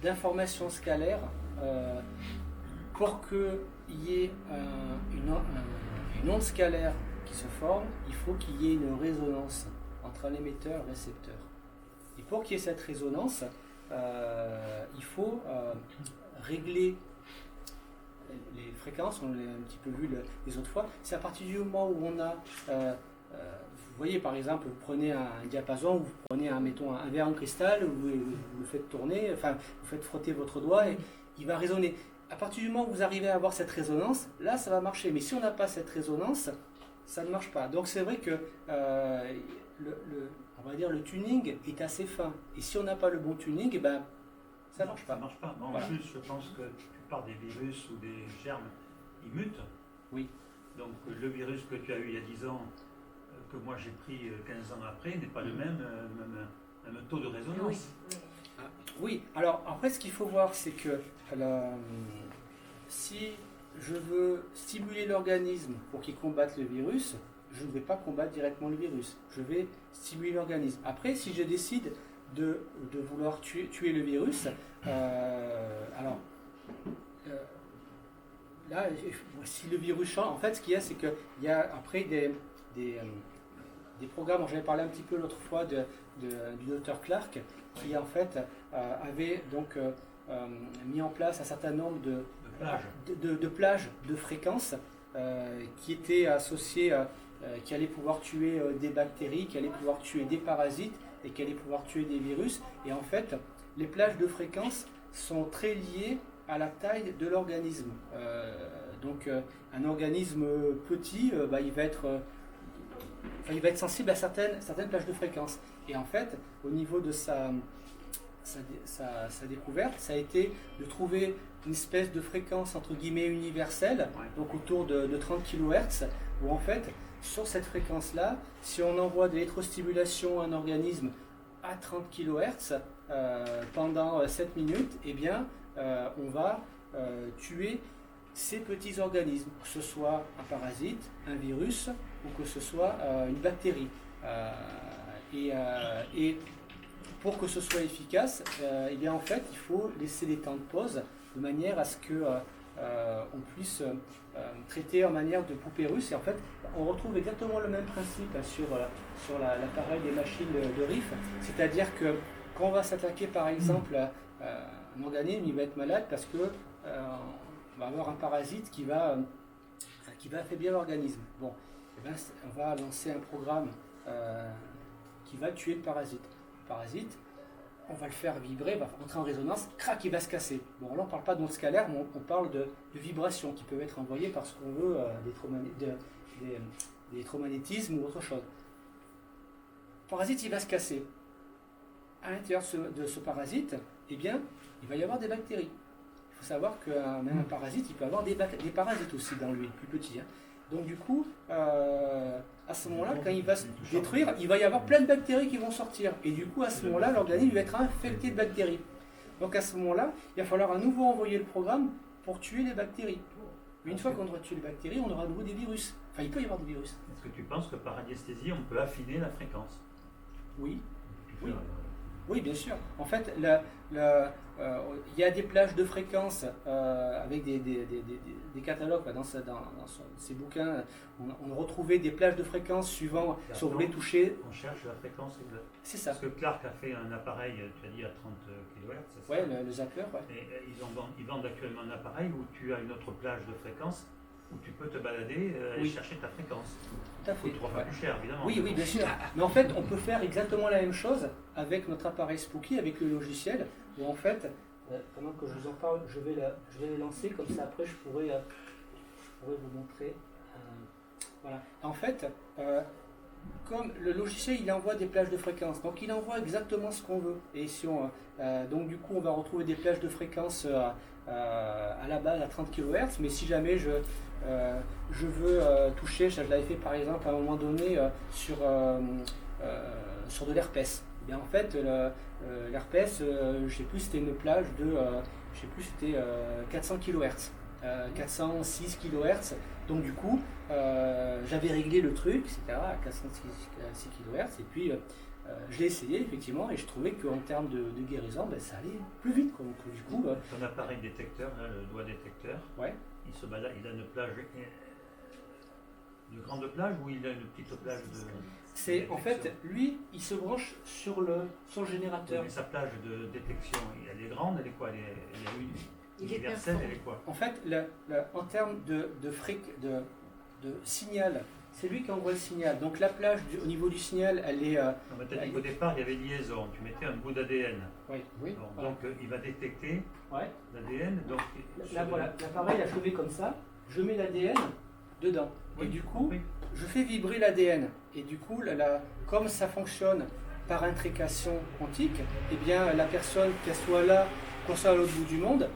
d'information scalaire, pour qu'il y ait une onde scalaire qui se forme, il faut qu'il y ait une résonance entre un émetteur et un récepteur. Et pour qu'il y ait cette résonance, il faut régler les fréquences, on l'a un petit peu vu les autres fois. C'est à partir du moment où on a... vous voyez par exemple, vous prenez un diapason, vous prenez un verre en cristal, vous le faites tourner, enfin vous faites frotter votre doigt et il va résonner. À partir du moment où vous arrivez à avoir cette résonance, là ça va marcher. Mais si on n'a pas cette résonance, ça ne marche pas. Donc c'est vrai que on va dire le tuning est assez fin. Et si on n'a pas le bon tuning, ça ne marche pas. Ça marche pas. En plus, je pense que tu parles des virus ou des germes, ils mutent. Oui. Donc le virus que tu as eu il y a 10 ans, que moi j'ai pris 15 ans après, n'est pas le même taux de résonance. Oui, alors après ce qu'il faut voir, c'est que si je veux stimuler l'organisme pour qu'il combatte le virus, je ne vais pas combattre directement le virus, je vais stimuler l'organisme. Après, si je décide de vouloir tuer le virus, là, si le virus change, en fait ce qu'il y a, c'est qu'il y a après des programmes, j'avais parlé un petit peu l'autre fois du docteur Clark, qui en fait avait donc mis en place un certain nombre de plages de fréquences qui étaient associées, qui allaient pouvoir tuer des bactéries, qui allaient pouvoir tuer des parasites et qui allaient pouvoir tuer des virus. Et en fait, les plages de fréquences sont très liées à la taille de l'organisme. Donc un organisme petit, il va être sensible à certaines plages de fréquences. Et en fait, au niveau de sa découverte, ça a été de trouver une espèce de fréquence entre guillemets universelle, donc autour de 30 kHz, où en fait, sur cette fréquence-là, si on envoie de l'électrostimulation à un organisme à 30 kHz pendant 7 minutes, eh bien, on va tuer ces petits organismes, que ce soit un parasite, un virus ou que ce soit une bactérie. Et pour que ce soit efficace, eh bien, en fait, il faut laisser des temps de pause de manière à ce que on puisse traiter en manière de poupée russe. Et en fait, on retrouve exactement le même principe sur l'appareil des machines de RIF. C'est-à-dire que quand on va s'attaquer, par exemple, à un organisme, il va être malade parce que on va avoir un parasite qui va affaiblir l'organisme. Bon, eh bien, on va lancer un programme qui va tuer le parasite. Le parasite, on va le faire vibrer, va entrer en résonance, crac, il va se casser. Bon, là, on ne parle pas d'ondes scalaires, mais on parle de vibrations qui peuvent être envoyées par ce qu'on veut, d'électromagnétisme ou autre chose. Le parasite, il va se casser. À l'intérieur de ce parasite, eh bien, il va y avoir des bactéries. Il faut savoir que même un parasite, il peut avoir des parasites aussi dans lui, plus petits. Hein. Donc du coup, à ce moment-là, quand il va se détruire, il va y avoir plein de bactéries qui vont sortir. Et du coup, à ce moment-là, l'organisme va être infecté de bactéries. Donc à ce moment-là, il va falloir à nouveau envoyer le programme pour tuer les bactéries. Mais une fois qu'on aura tué les bactéries, on aura à nouveau des virus. Enfin, il peut y avoir des virus. Est-ce que tu penses que par radiesthésie, on peut affiner la fréquence? Oui. Oui. Oui, bien sûr. En fait, il y a des plages de fréquences avec des catalogues. Dans ces bouquins, on retrouvait des plages de fréquences suivant si on voulait toucher. On cherche la fréquence exacte. C'est ça. Parce que Clark a fait un appareil, tu as dit, à 30 kHz. Oui, le zapper. Ouais. Et ils vendent actuellement un appareil où tu as une autre plage de fréquence où tu peux te balader et chercher ta fréquence. Tout à fait. C'est 3 fois plus cher, évidemment. Oui, bien sûr. Mais en fait, on peut faire exactement la même chose avec notre appareil Spooky, avec le logiciel, où en fait, pendant que je vous en parle, je vais le lancer, comme ça après je pourrais vous montrer. Voilà. En fait, comme le logiciel, il envoie des plages de fréquences, donc il envoie exactement ce qu'on veut. Et si donc du coup, on va retrouver des plages de fréquences à la base à 30 kHz, mais si jamais je veux toucher, je l'avais fait par exemple à un moment donné sur de l'herpès. Eh bien en fait, l'herpès, je ne sais plus, c'était une plage de, je sais plus, c'était 400 kHz, 406 kHz. Donc du coup, j'avais réglé le truc, etc. à 406 kHz, et puis je l'ai essayé effectivement, et je trouvais qu'en termes de guérison, ça allait plus vite. Donc du coup, ton appareil détecteur, là, le doigt détecteur, ouais. Il se balade, il a une plage, de grande plage ou il a une petite plage de... En fait, lui, il se branche sur son générateur. Oui, mais sa plage de détection, elle est grande, elle est quoi? Elle est universelle, elle est quoi? En fait, en termes de signal, c'est lui qui envoie le signal. Donc la plage au niveau du signal, elle est... Tu as dit qu'au départ, il y avait liaison. Tu mettais un bout d'ADN. Oui. Bon, voilà. Donc il va détecter l'ADN. Voilà, l'appareil a chauffé comme ça. Je mets l'ADN dedans. Et du coup, je fais vibrer l'ADN. Et du coup, comme ça fonctionne par intrication quantique, eh bien la personne, qu'elle soit là, qu'on soit à l'autre bout du monde,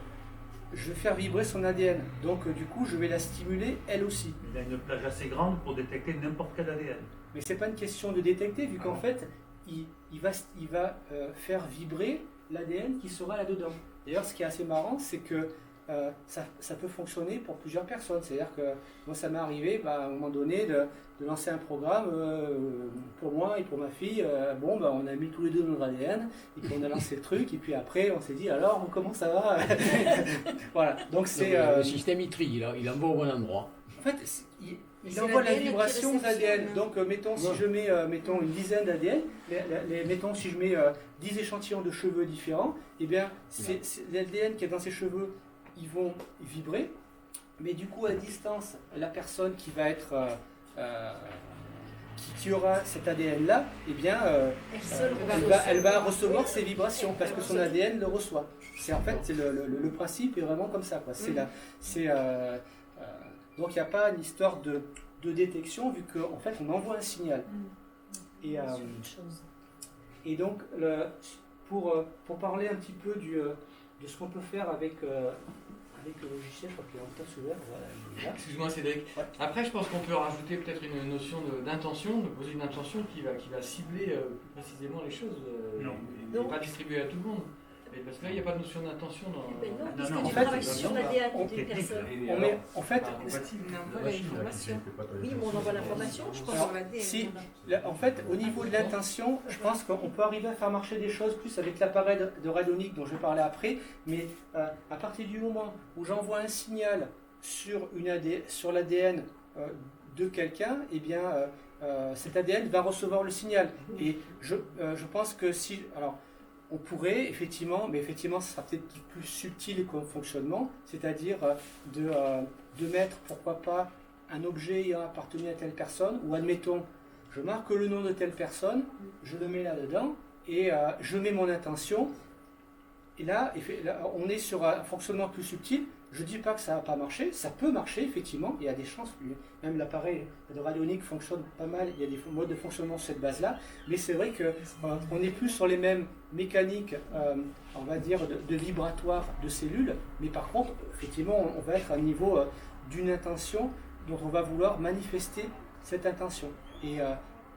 je vais faire vibrer son ADN. Donc du coup, je vais la stimuler elle aussi. Il a une plage assez grande pour détecter n'importe quel ADN. Mais c'est pas une question de détecter, vu qu'en fait, il va faire vibrer l'ADN qui sera là-dedans. D'ailleurs, ce qui est assez marrant, c'est que ça peut fonctionner pour plusieurs personnes. C'est-à-dire que moi, ça m'est arrivé à un moment donné de lancer un programme pour moi et pour ma fille. On a mis tous les deux notre ADN, et puis on a lancé le truc, et puis après, on s'est dit, alors, comment ça va? Voilà. Donc, c'est... Le système il trie, il envoie au bon endroit. En fait, il envoie la vibration aux ADN. Donc, mettons, si je mets une dizaine d'ADN, mettons, si je mets 10 échantillons de cheveux différents, eh bien, l'ADN qui est dans ces cheveux, ils vont vibrer, mais du coup, à distance, la personne qui va être... qui aura cet ADN-là, eh bien, elle va recevoir ces vibrations, parce que son ADN le reçoit. En fait, le principe est vraiment comme ça, quoi. Donc il n'y a pas une histoire de détection, vu qu'en fait on envoie un signal. Et donc pour parler un petit peu de ce qu'on peut faire avec le logiciel, je crois qu'il est en place ouvert. Voilà, excuse-moi Cédric. Ouais. Après je pense qu'on peut rajouter peut-être une notion d'intention, de poser une intention qui va cibler plus précisément les choses. Et pas distribuer à tout le monde. Parce que là, il n'y a pas de notion d'intention dans... Ben non, non, puisque non, tu en fait, travailles sur l'ADN on- d'une personne. On met, en fait, On envoie l'information. Oui, mais on envoie l'information, je pense. Alors, Sur l'ADN, si, voilà. en fait, au niveau de l'intention, je pense qu'on peut arriver à faire marcher des choses plus avec l'appareil de radionique dont je vais parler après, mais à partir du moment où j'envoie un signal sur l'ADN de quelqu'un, eh bien, cet ADN va recevoir le signal. Et je pense que si... Alors, on pourrait effectivement, mais effectivement, ce sera peut-être plus subtil comme fonctionnement, c'est-à-dire de mettre, pourquoi pas, un objet ayant appartenu à telle personne, ou admettons, je marque le nom de telle personne, je le mets là-dedans, et je mets mon intention, et là, on est sur un fonctionnement plus subtil. Je ne dis pas que ça ne va pas marcher, ça peut marcher, effectivement, il y a des chances, même l'appareil de radionique fonctionne pas mal, il y a des modes de fonctionnement sur cette base-là, mais c'est vrai qu'on est plus sur les mêmes mécaniques, on va dire, de vibratoire de cellules, mais par contre, effectivement, on va être à un niveau d'une intention dont on va vouloir manifester cette intention, et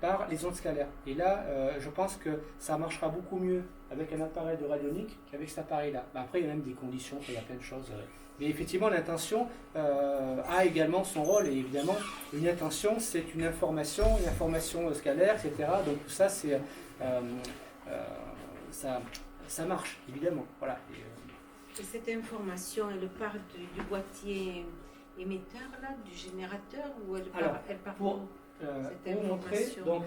par les ondes scalaires. Et là, je pense que ça marchera beaucoup mieux avec un appareil de radionique qu'avec cet appareil-là. Après, il y a même des conditions, il y a plein de choses. Mais effectivement, l'intention a également son rôle, et évidemment, une intention, c'est une information scalaire, etc. Donc tout ça, c'est ça marche, évidemment. Voilà. Et cette information, elle part du boîtier émetteur, là, du générateur, ou elle part pour vous montrer, donc,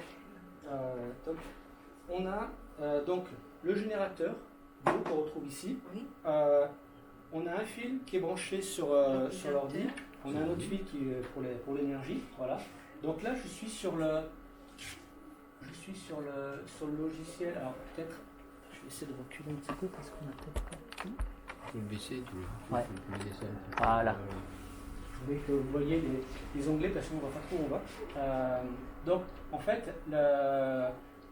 on a donc le générateur qu'on retrouve ici. Oui. On a un fil qui est branché sur l'ordi. On a un autre fil qui est pour l'énergie. Voilà. Donc là, je suis sur le logiciel. Alors peut-être, je vais essayer de reculer un petit peu parce qu'on a peut-être pas tout. Tu peux le baisser, tu Ouais. peux le baisser un peu. Voilà. Je voulais que vous voyez les onglets parce qu'on ne voit pas trop où on va. Donc en fait,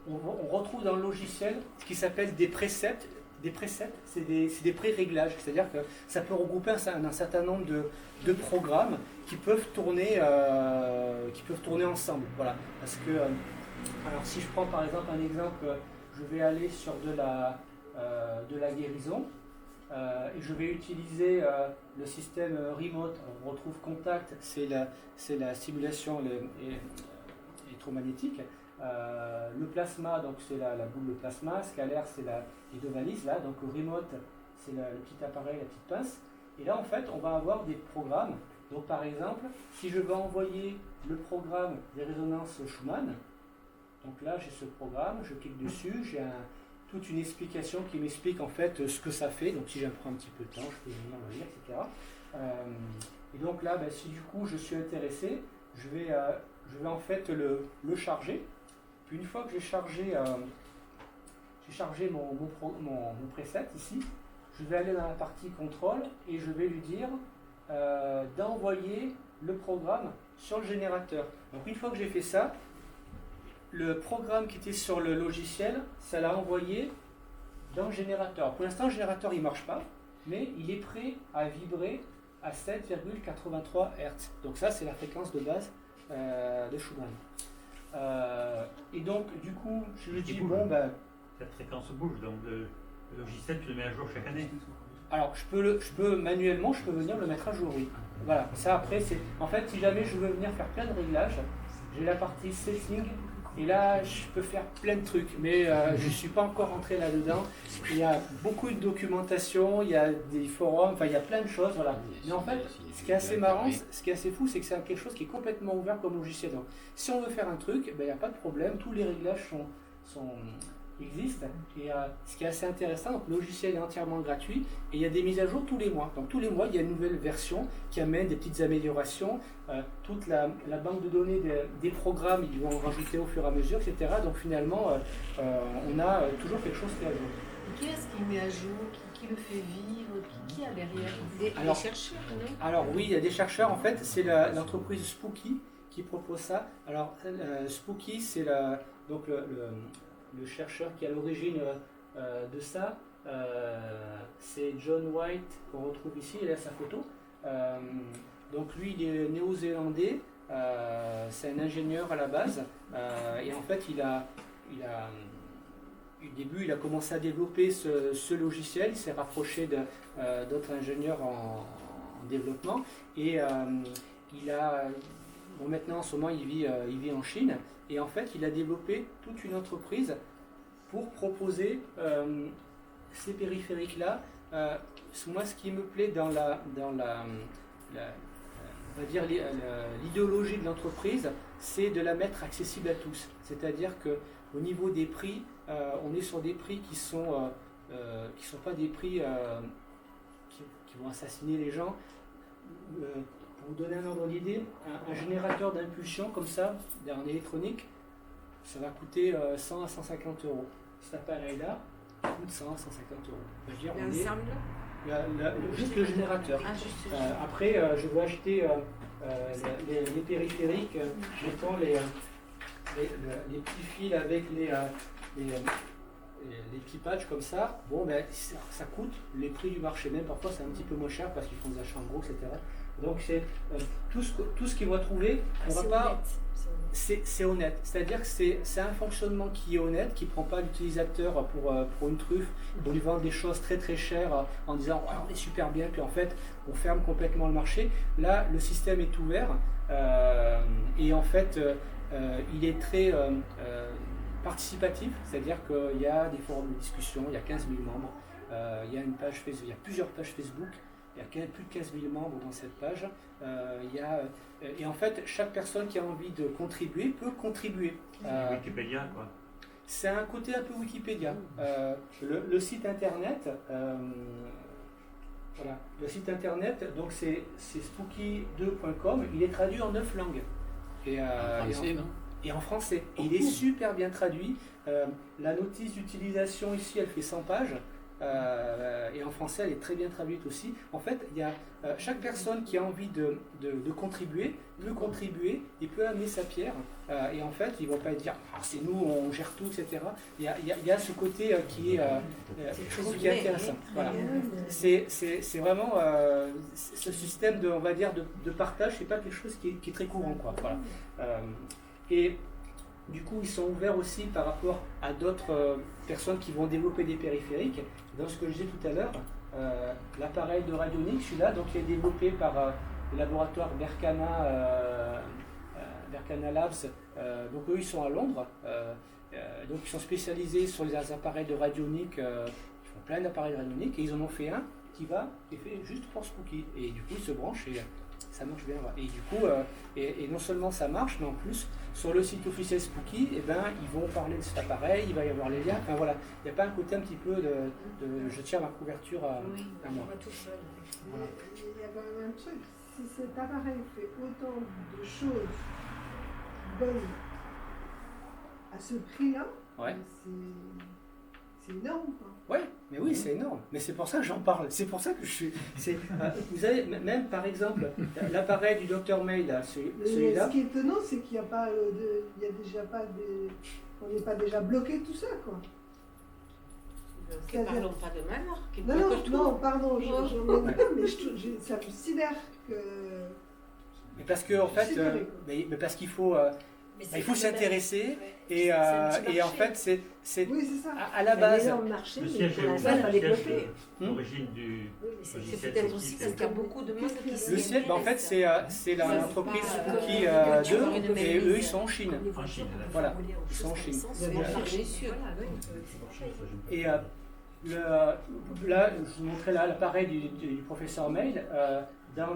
on retrouve dans le logiciel ce qui s'appelle des préceptes. Des préceptes, c'est des pré-réglages, c'est-à-dire que ça peut regrouper un certain nombre de programmes qui peuvent tourner ensemble. Voilà. Parce que, alors si je prends par exemple un exemple, je vais aller sur de la guérison et je vais utiliser le système remote. On retrouve contact, c'est la stimulation électromagnétique. Le plasma, donc c'est la boule de plasma, scalaire, c'est les deux valises là, donc le remote, c'est le petit appareil, la petite pince. Et là, en fait, on va avoir des programmes. Donc, par exemple, si je veux envoyer le programme des résonances Schumann, donc là, j'ai ce programme, je clique dessus, j'ai toute une explication qui m'explique en fait ce que ça fait. Donc, si j'en prends un petit peu de temps, je peux venir le lire, etc. Et donc là, si du coup je suis intéressé, je vais en fait le charger. Puis une fois que j'ai chargé mon preset ici, je vais aller dans la partie contrôle et je vais lui dire d'envoyer le programme sur le générateur. Donc une fois que j'ai fait ça, le programme qui était sur le logiciel, ça l'a envoyé dans le générateur. Pour l'instant, le générateur il ne marche pas, mais il est prêt à vibrer à 7,83 Hz. Donc ça, c'est la fréquence de base de Schumann. Et donc, du coup, je lui dis, bon, cette fréquence bouge, donc le logiciel, tu le mets à jour chaque année. Alors, je peux manuellement, je peux venir le mettre à jour, oui. Voilà, ça après, c'est... En fait, si jamais je veux venir faire plein de réglages, j'ai la partie setting, et là, je peux faire plein de trucs, mais je ne suis pas encore rentré là-dedans. Il y a beaucoup de documentation, il y a des forums, enfin, il y a plein de choses, voilà. Mais en fait, ce qui est assez marrant, ce qui est assez fou, c'est que c'est quelque chose qui est complètement ouvert comme logiciel. Donc, si on veut faire un truc, il n'y a pas de problème, tous les réglages existent. Et ce qui est assez intéressant, donc le logiciel est entièrement gratuit et il y a des mises à jour tous les mois. Donc tous les mois, il y a une nouvelle version qui amène des petites améliorations. Toute la banque de données des programmes, ils vont en rajouter au fur et à mesure, etc. Donc finalement, on a toujours quelque chose qui est à jour. Qui est-ce qui met à jour, qui le fait vivre, qui a derrière des chercheurs, non? Alors oui, il y a des chercheurs. En fait, c'est l'entreprise Spooky qui propose ça. Alors Spooky, c'est donc le chercheur qui est à l'origine de ça, c'est John White qu'on retrouve ici, il a sa photo. Donc lui, il est néo-zélandais, c'est un ingénieur à la base, et en fait, au début, il a commencé à développer ce logiciel, il s'est rapproché d'autres ingénieurs en développement et maintenant en ce moment il vit en Chine et en fait il a développé toute une entreprise pour proposer ces périphériques-là. Moi, ce qui me plaît dans on va dire l'idéologie de l'entreprise, c'est de la mettre accessible à tous. C'est-à-dire qu'au niveau des prix, on est sur des prix qui sont pas des prix qui vont assassiner les gens. Pour vous donner un ordre d'idée, un générateur d'impulsion comme ça, en électronique, ça va coûter 100 à 150 euros. Cet appareil-là coûte 100 à 150 euros. Je veux dire, juste le générateur. Après, je veux acheter les périphériques, mettons les petits fils avec les petits patchs comme ça. Bon, ben, ça coûte les prix du marché. Même parfois, c'est un petit peu moins cher parce qu'ils font des achats en gros, etc. Donc, c'est tout ce qu'ils vont trouver. On va pas. C'est honnête, c'est-à-dire que c'est un fonctionnement qui est honnête, qui ne prend pas l'utilisateur pour une truffe, pour lui vendre des choses très très chères en disant ouais, on est super bien, puis en fait on ferme complètement le marché. Là, le système est ouvert et en fait il est très participatif, c'est-à-dire qu'il y a des forums de discussion, il y a 15 000 membres, il y a une page Facebook, il y a plusieurs pages Facebook. Il y a plus de 15 000 membres dans cette page. Et en fait, chaque personne qui a envie de contribuer peut contribuer. Wikipédia, quoi. C'est un côté un peu Wikipédia. Le site internet, voilà. Le site internet, donc c'est spooky2.com. Il est traduit en 9 langues. Et en français. Et il est super bien traduit. La notice d'utilisation ici, elle fait 100 pages. Et en français, elle est très bien traduite aussi. En fait, il y a chaque personne qui a envie de contribuer peut contribuer, il peut amener sa pierre. Et en fait, ils ne vont pas dire ah, c'est nous, on gère tout, etc. Il y a ce côté qui est intéressant. Voilà. C'est vraiment ce système on va dire, de partage, c'est pas quelque chose qui est très courant, quoi. Voilà. Et du coup, ils sont ouverts aussi par rapport à d'autres personnes qui vont développer des périphériques. Dans ce que je disais tout à l'heure, l'appareil de radionique, celui-là, donc, il est développé par le laboratoire Berkana Labs. Donc eux, ils sont à Londres. Donc ils sont spécialisés sur les appareils de radionique. Ils font plein d'appareils de radionique et ils en ont fait un qui est fait juste pour Spooky. Et du coup, il se branche et ça marche bien. Et du coup, et non seulement ça marche, mais en plus, sur le site officiel Spooky, eh ben, ils vont parler de cet appareil, il va y avoir les liens. Enfin voilà, il n'y a pas un côté un petit peu de je tiens ma couverture à moi. Voilà. Il y a quand même un truc, si cet appareil fait autant de choses bonnes à ce prix-là, ouais. C'est énorme, quoi. Ouais, mais oui, c'est énorme. Mais c'est pour ça que j'en parle. C'est pour ça que je suis. Vous avez même par exemple l'appareil du Dr May là, celui-là. Ce qui est étonnant, c'est qu'il n'y a pas il y a déjà pas on n'est pas déjà bloqué tout ça, quoi. Ne parlons pas de malheur. Non, pardon, mais ça me sidère que. Mais parce que en fait, mais parce qu'il faut. Il faut s'intéresser et en fait c'est oui, ça. À la base marché, le siège l'origine du c'est peut-être aussi parce qu'il y a beaucoup de monde qui le siège, en fait c'est l'entreprise Spooky 2 et eux ils sont en Chine. Voilà, ils sont en Chine. Et là je vous montrais l'appareil du professeur Mail dans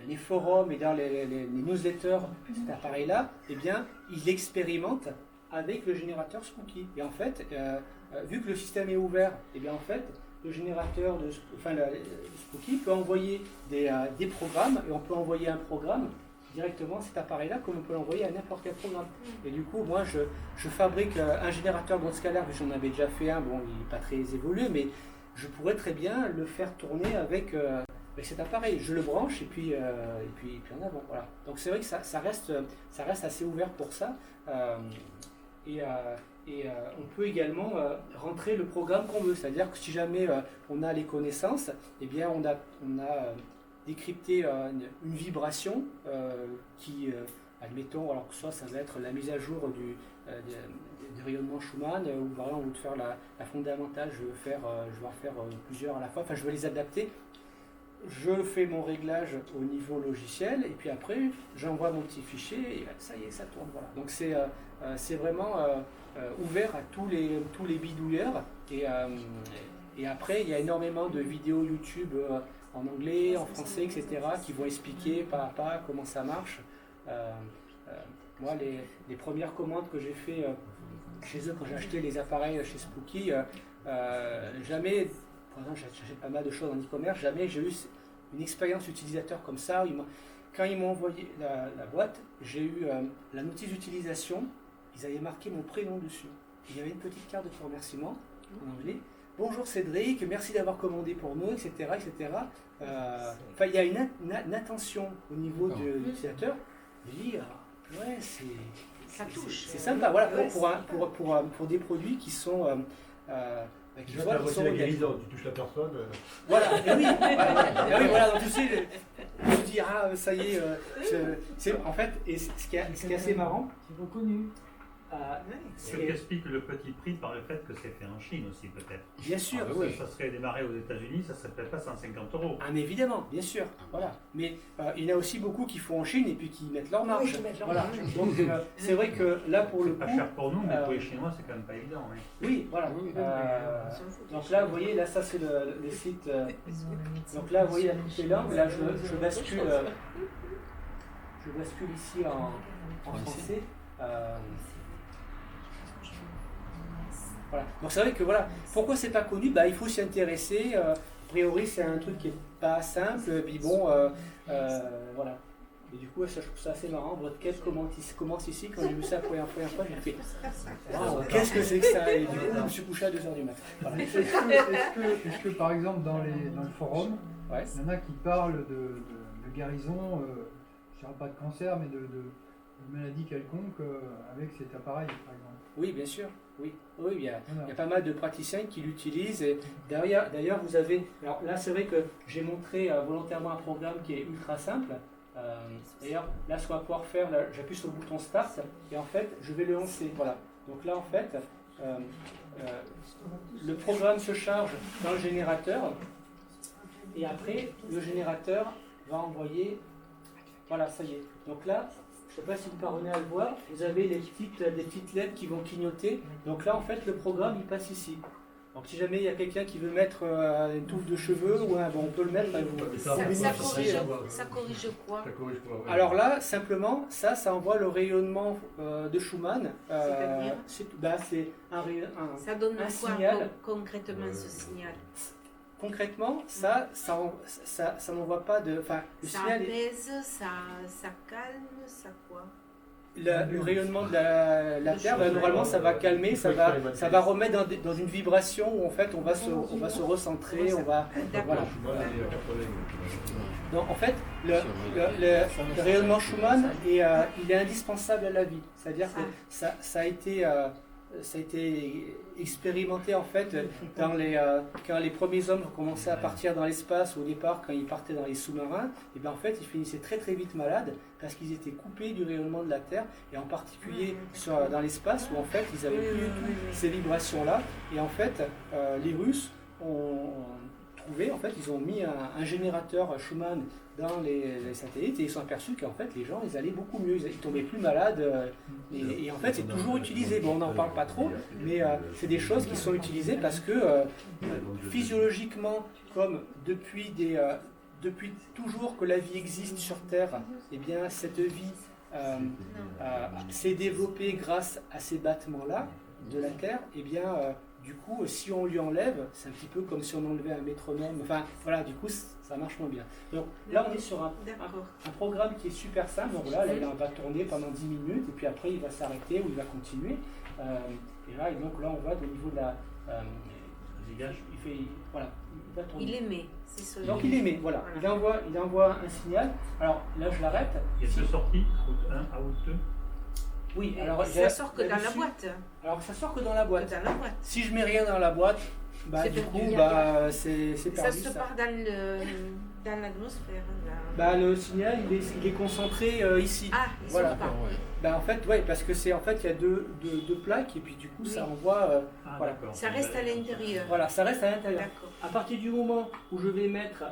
les forums et dans les newsletters, cet appareil-là, eh bien, il expérimente avec le générateur Spooky. Et en fait, vu que le système est ouvert, eh bien, en fait, le générateur Spooky peut envoyer des programmes, et on peut envoyer un programme directement à cet appareil-là, comme on peut l'envoyer à n'importe quel programme. Et du coup, moi, je fabrique un générateur grand scalaire, j'en avais déjà fait un, bon, il n'est pas très évolué, mais je pourrais très bien le faire tourner avec cet appareil, je le branche et puis en avant. Voilà. Donc c'est vrai que ça reste assez ouvert pour ça. Et on peut également rentrer le programme qu'on veut. C'est-à-dire que si jamais on a les connaissances, eh bien on a décrypté une vibration qui admettons, alors que ça va être la mise à jour du rayonnement Schumann, ou par exemple, au lieu de faire la fondamentale, je vais en faire plusieurs à la fois, enfin je vais les adapter. Je fais mon réglage au niveau logiciel, et puis après, j'envoie mon petit fichier, et ça y est, ça tourne. Voilà. Donc c'est vraiment ouvert à tous les bidouilleurs, et après, il y a énormément de vidéos YouTube en anglais, en français, etc., qui vont expliquer pas à pas comment ça marche. Moi, les premières commandes que j'ai fait chez eux, quand j'ai acheté les appareils chez Spooky, jamais, par exemple, j'achète pas mal de choses en e-commerce, jamais j'ai eu une expérience utilisateur comme ça. Quand ils m'ont envoyé la boîte, j'ai eu la notice d'utilisation, ils avaient marqué mon prénom dessus. Il y avait une petite carte de remerciement en anglais. Bonjour Cédric, merci d'avoir commandé pour nous, etc. etc. Il y a une attention au niveau de l'utilisateur. Je dis, ouais, ça touche. C'est sympa, voilà, pour des produits qui sont... tu vois la voici la guérison, tu touches la personne. Voilà, et oui, voilà, donc tu sais, je me dis, ça y est, en fait, et ce qui est assez marrant... C'est reconnu. Ce qui explique le petit prix par le fait que c'est fait en Chine aussi, peut-être. Bien sûr, oui. Ça serait démarré aux États-Unis, ça serait peut-être pas 150 €. Ah, mais évidemment, bien sûr. Voilà. Mais il y en a aussi beaucoup qui font en Chine et puis qui mettent leur marge. Oui, voilà. Donc c'est vrai que là, pour le coup. C'est pas cher pour nous, mais pour les Chinois, c'est quand même pas évident. Oui, oui voilà. Donc là, vous voyez, là, ça c'est le site. Donc là, vous voyez la coupe est langue. Là, je bascule ici en français. Voilà. Donc c'est vrai que voilà, pourquoi c'est pas connu, il faut s'y intéresser. A priori c'est un truc qui est pas simple, et puis bon, voilà. Et du coup, ça, je trouve ça assez marrant. Votre quête commence ici. Quand j'ai vu ça la première fois, j'ai fait wow, qu'est-ce que c'est que ça? Et du coup, je me suis couché à 2h du matin. Voilà. Est-ce que par exemple dans le forum, ouais, il y en a qui parlent de guérison, je dirais pas de cancer, mais de maladie quelconque avec cet appareil par exemple? Oui, bien sûr. Oui, il y a pas mal de praticiens qui l'utilisent. Et d'ailleurs, vous avez... Alors là, c'est vrai que j'ai montré volontairement un programme qui est ultra simple. D'ailleurs, là, ce qu'on va pouvoir faire, j'appuie sur le bouton Start et en fait, je vais le lancer. Voilà. Donc là, en fait, le programme se charge dans le générateur et après, le générateur va envoyer... Voilà, ça y est. Donc là... Je ne sais pas si vous parvenez à le voir, vous avez des petites lettres qui vont clignoter. Donc là, en fait, le programme, il passe ici. Donc si jamais il y a quelqu'un qui veut mettre une touffe de cheveux, on peut le mettre. Ça corrige quoi? Alors là, simplement, ça envoie le rayonnement de Schumann. C'est ça donne un quoi signal. Concrètement, ce signal? Concrètement, ça n'envoie pas de... Ça apaise, ça calme, ça quoi? Le rayonnement de la Terre, normalement, ça va calmer, ça va remettre dans une vibration où en fait on va se recentrer, on va... Voilà. Donc en fait, le rayonnement Schumann, il est indispensable à la vie. C'est-à-dire que ça a été expérimenté en fait quand les premiers hommes ont commencé à partir dans l'espace. Au départ, quand ils partaient dans les sous-marins, et bien en fait ils finissaient très très vite malades parce qu'ils étaient coupés du rayonnement de la Terre, et en particulier dans l'espace où en fait ils n'avaient plus du tout ces vibrations là. Et en fait les Russes ont trouvé, en fait ils ont mis un générateur Schumann dans les satellites et ils sont aperçus qu'en fait les gens ils allaient beaucoup mieux, ils tombaient plus malades et en fait c'est toujours utilisé. Bon, on n'en parle pas trop, mais c'est des choses qui sont utilisées parce que physiologiquement, comme depuis toujours que la vie existe sur Terre, et bien cette vie s'est développée grâce à ces battements-là de la Terre. Et bien du coup, si on lui enlève, c'est un petit peu comme si on enlevait un métronome. Enfin, voilà, du coup, ça marche moins bien. Donc là, on est sur un programme qui est super simple. Donc là, il va tourner pendant 10 minutes, et puis après, il va s'arrêter ou il va continuer. Et donc là, on voit au niveau de la... il va tourner. Il émet, c'est ça. Donc il émet, voilà. Il envoie un signal. Alors là, je l'arrête. Il y a deux sorties, out 1, out 2. Oui, alors ça sort que dans la boîte. Alors ça sort que dans la boîte. Dans la boîte. Si je mets rien dans la boîte, du coup, c'est perdu. Ça se part dans dans l'atmosphère. Le signal, il est concentré ici. Ah, ils voilà. sont pas. En fait, ouais, parce que il y a deux plaques et puis du coup, ça envoie. Voilà. Ça reste à l'intérieur. Voilà, ça reste à l'intérieur. D'accord. À partir du moment où je vais mettre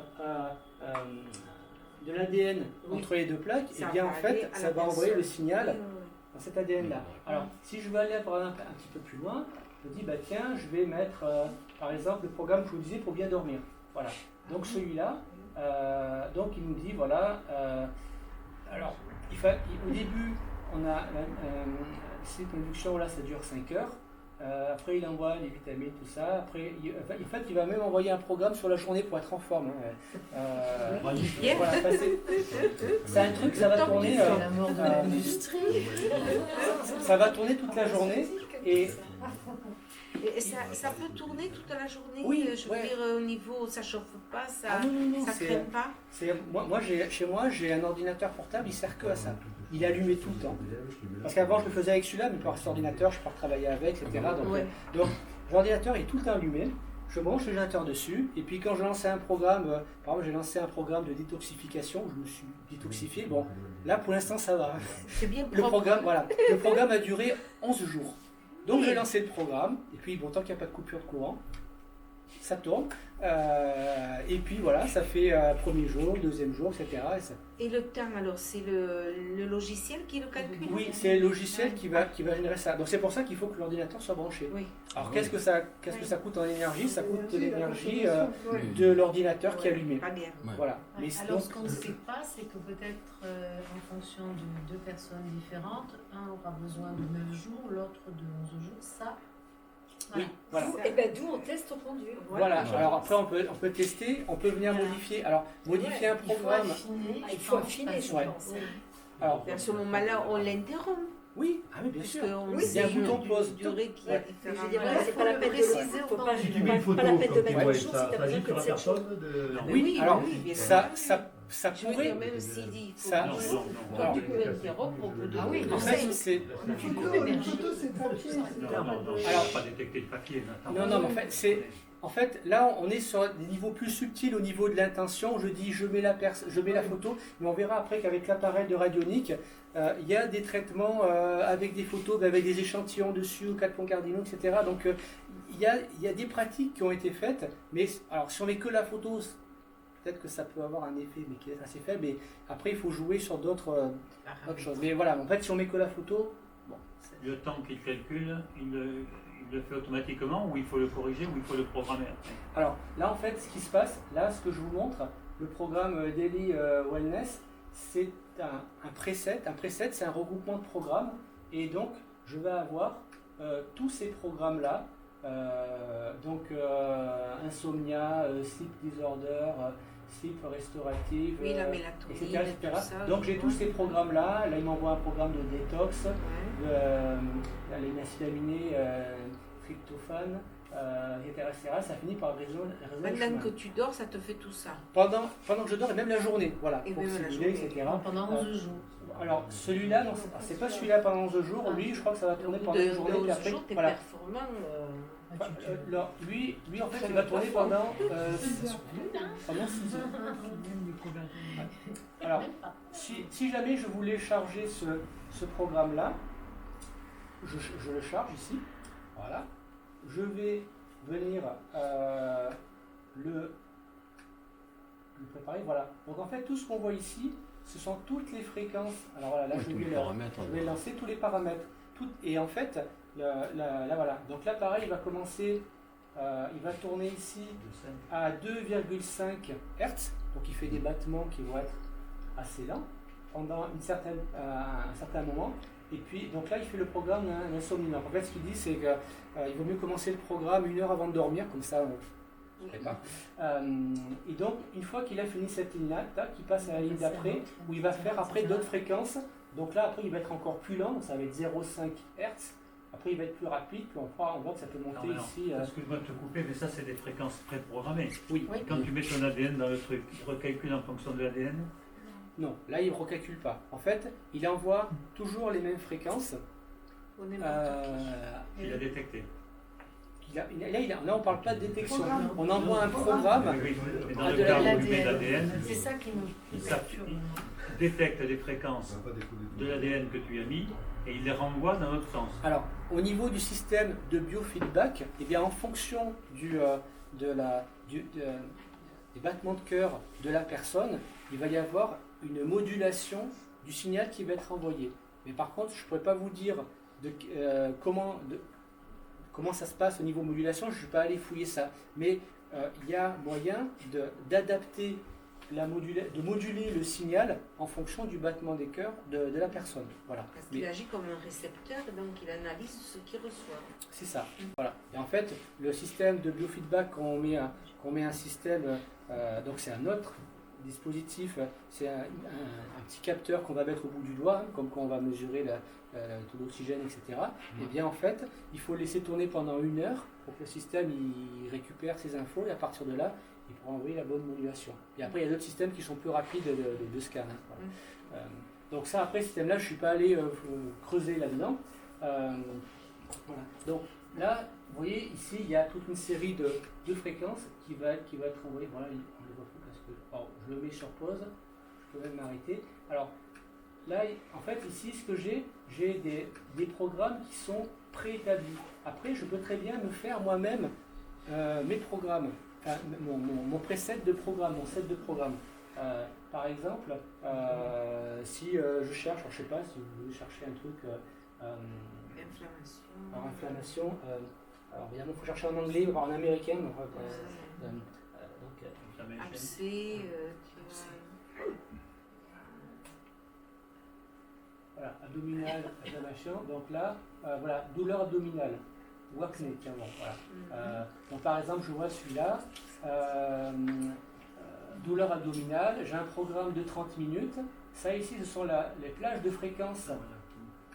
de l'ADN entre les deux plaques, Ça et bien va en fait, aller à ça la va envoyer le personne. signal Oui. dans cet ADN-là. Alors, si je veux aller par exemple un petit peu plus loin, je dis tiens, je vais mettre par exemple le programme que je vous disais pour bien dormir. Voilà. Donc celui-là, donc il nous dit voilà. Alors, au début, on a cette induction là, ça dure 5 heures. Après, il envoie les vitamines, tout ça. Après, il va même envoyer un programme sur la journée pour être en forme. C'est un truc, ça va tourner. La mort de l'industrie. Ça va tourner toute la journée. Et ça peut tourner toute la journée. Oui, je veux dire, au niveau, ça chauffe pas, ça crème pas. Chez moi, j'ai un ordinateur portable, il sert que à ça. Il est allumé tout le temps. Parce qu'avant, je le faisais avec celui-là, mais par cet ordinateur, je pars travailler avec, etc. Donc l'ordinateur est tout le temps allumé. Je branche le générateur dessus, et puis quand je lançais un programme, par exemple, j'ai lancé un programme de détoxification, où je me suis détoxifié. Bon, là, pour l'instant, ça va. C'est bien Le programme a duré 11 jours. Donc j'ai lancé le programme, et puis tant qu'il n'y a pas de coupure de courant, ça tourne. Et puis voilà, ça fait premier jour, deuxième jour, etc. Et le temps, alors, c'est le logiciel qui le calcule? Oui, c'est le logiciel qui va générer ça. Donc c'est pour ça qu'il faut que l'ordinateur soit branché. Oui. Alors qu'est-ce que ça coûte en énergie? Ça coûte l'énergie de l'ordinateur qui est allumé. Pas bien. Voilà. Mais alors ce qu'on ne sait pas, c'est que peut-être en fonction de deux personnes différentes, un aura besoin de 9 jours, l'autre de 11 jours, ça. Oui, voilà. Et bien d'où on teste au rendu. Voilà, alors après on peut tester, on peut venir modifier. Alors modifier un programme. Il faut affiner, je pense. Alors, à ce moment-là, on l'interrompt. Oui, bien sûr. Il y a un bouton pause. Durée qui est c'est pas la peine de préciser, faut pas la peine de mettre le jour si tu as besoin que de 7 jours. Oui, alors ça pourrait. Même s'il dit tu peux l'interrompre, on peut oui, en fait, c'est. Alors, pas détecter le papier. Non, mais en fait, là, on est sur des niveaux plus subtils au niveau de l'intention. Je dis, je mets la photo, mais on verra après qu'avec l'appareil de radionique, il y a des traitements avec des photos, avec des échantillons dessus, aux 4 points cardinaux, etc. Donc, il y a des pratiques qui ont été faites, mais alors si on met que la photo, peut-être que ça peut avoir un effet, mais qui est assez faible. Mais après, il faut jouer sur d'autres choses. Mais voilà, en fait, si on met que la photo, le temps qu'il calcule, il le fait automatiquement, ou il faut le corriger, ou il faut le programmer après. Alors là, en fait, ce qui se passe, là, ce que je vous montre, le programme Daily Wellness, c'est un preset. Un preset, c'est un regroupement de programmes. Et donc, je vais avoir tous ces programmes-là. Insomnia, sleep disorder, sleep restorative, oui, la mélatonine, etc. tout ça, donc j'ai tous ces programmes-là. Là, il m'envoie un programme de détox, les acides aminés, tryptophane, etc. Ça finit par résoudre. Pendant que tu dors, ça te fait tout ça. Pendant que je dors et même la journée, voilà, et pour même simuler, etc. Pendant 11 jours. Alors celui-là, non, c'est pas celui-là pendant 11 jours. Lui, je crois que ça va tourner pendant une journée. Puis après, t'es performant. Lui, en fait, il va tourner pendant 6 heures. Alors, si jamais je voulais charger ce programme-là, je le charge ici. Voilà. Je vais venir le préparer. Voilà. Donc en fait, tout ce qu'on voit ici, ce sont toutes les fréquences. Alors voilà, là, je vais lancer tous les paramètres. Et en fait, là voilà. Donc l'appareil va commencer, il va tourner ici à 2,5 Hz. Donc il fait des battements qui vont être assez lents pendant un certain moment. Et puis, donc là, il fait le programme d'insomnie. En fait, ce qu'il dit, c'est qu'il vaut mieux commencer le programme 1 heure avant de dormir, comme ça, on ne prépare. Et donc, une fois qu'il a fini cette ligne-là, il passe à la ligne d'après, où il va faire après d'autres fréquences. Donc là, après, il va être encore plus lent, donc ça va être 0,5 Hz. Après, il va être plus rapide, puis on voit que ça peut monter ici. Excuse-moi de te couper, mais ça, c'est des fréquences préprogrammées. Oui. Quand tu mets ton ADN dans le truc, il recalcule en fonction de l'ADN. Non, là il ne recalcule pas. En fait, il envoie toujours les mêmes fréquences. Il a détecté. Là, on ne parle pas de détection. On envoie un programme à de l'ADN. C'est ça qui me perturbe. Il détecte les fréquences de l'ADN que tu as mis et il les renvoie dans l'autre sens. Alors, au niveau du système de biofeedback, eh bien, en fonction des battements de cœur de la personne, il va y avoir une modulation du signal qui va être envoyé. Mais par contre, je ne pourrais pas vous dire comment ça se passe au niveau modulation, je ne suis pas allé fouiller ça. Mais il y a moyen d'adapter, de moduler le signal en fonction du battement des cœurs de la personne. Voilà. Parce qu'il agit comme un récepteur, donc il analyse ce qu'il reçoit. C'est ça. Voilà. Et en fait, le système de biofeedback, quand on met un système, donc c'est un autre dispositif, c'est un petit capteur qu'on va mettre au bout du doigt, comme quand on va mesurer le taux d'oxygène, etc. Et bien en fait, il faut laisser tourner pendant 1 heure pour que le système il récupère ces infos et à partir de là, il pourra envoyer la bonne modulation. Et après, il y a d'autres systèmes qui sont plus rapides de scan. Voilà. Donc ça, après, ce système-là, je ne suis pas allé creuser là-dedans. Voilà. Donc là, vous voyez, ici, il y a toute une série de fréquences qui va être envoyée. Voilà, on les voit plus parce que je le mets sur pause, je peux même m'arrêter. Alors là, en fait, ici, ce que j'ai des programmes qui sont préétablis. Après, je peux très bien me faire moi-même mes programmes, enfin, mon preset de programme, mon set de programme. Par exemple, si je cherche, je ne sais pas si vous voulez chercher un truc. Inflammation. Alors évidemment, il faut chercher en anglais ou en américain. Abcès, voilà, abdominal, inflammation. Donc là, voilà, douleur abdominale. Ou acné, tiens, bon, voilà. Donc par exemple, je vois celui-là. Douleur abdominale, j'ai un programme de 30 minutes. Ça ici, ce sont les plages de fréquence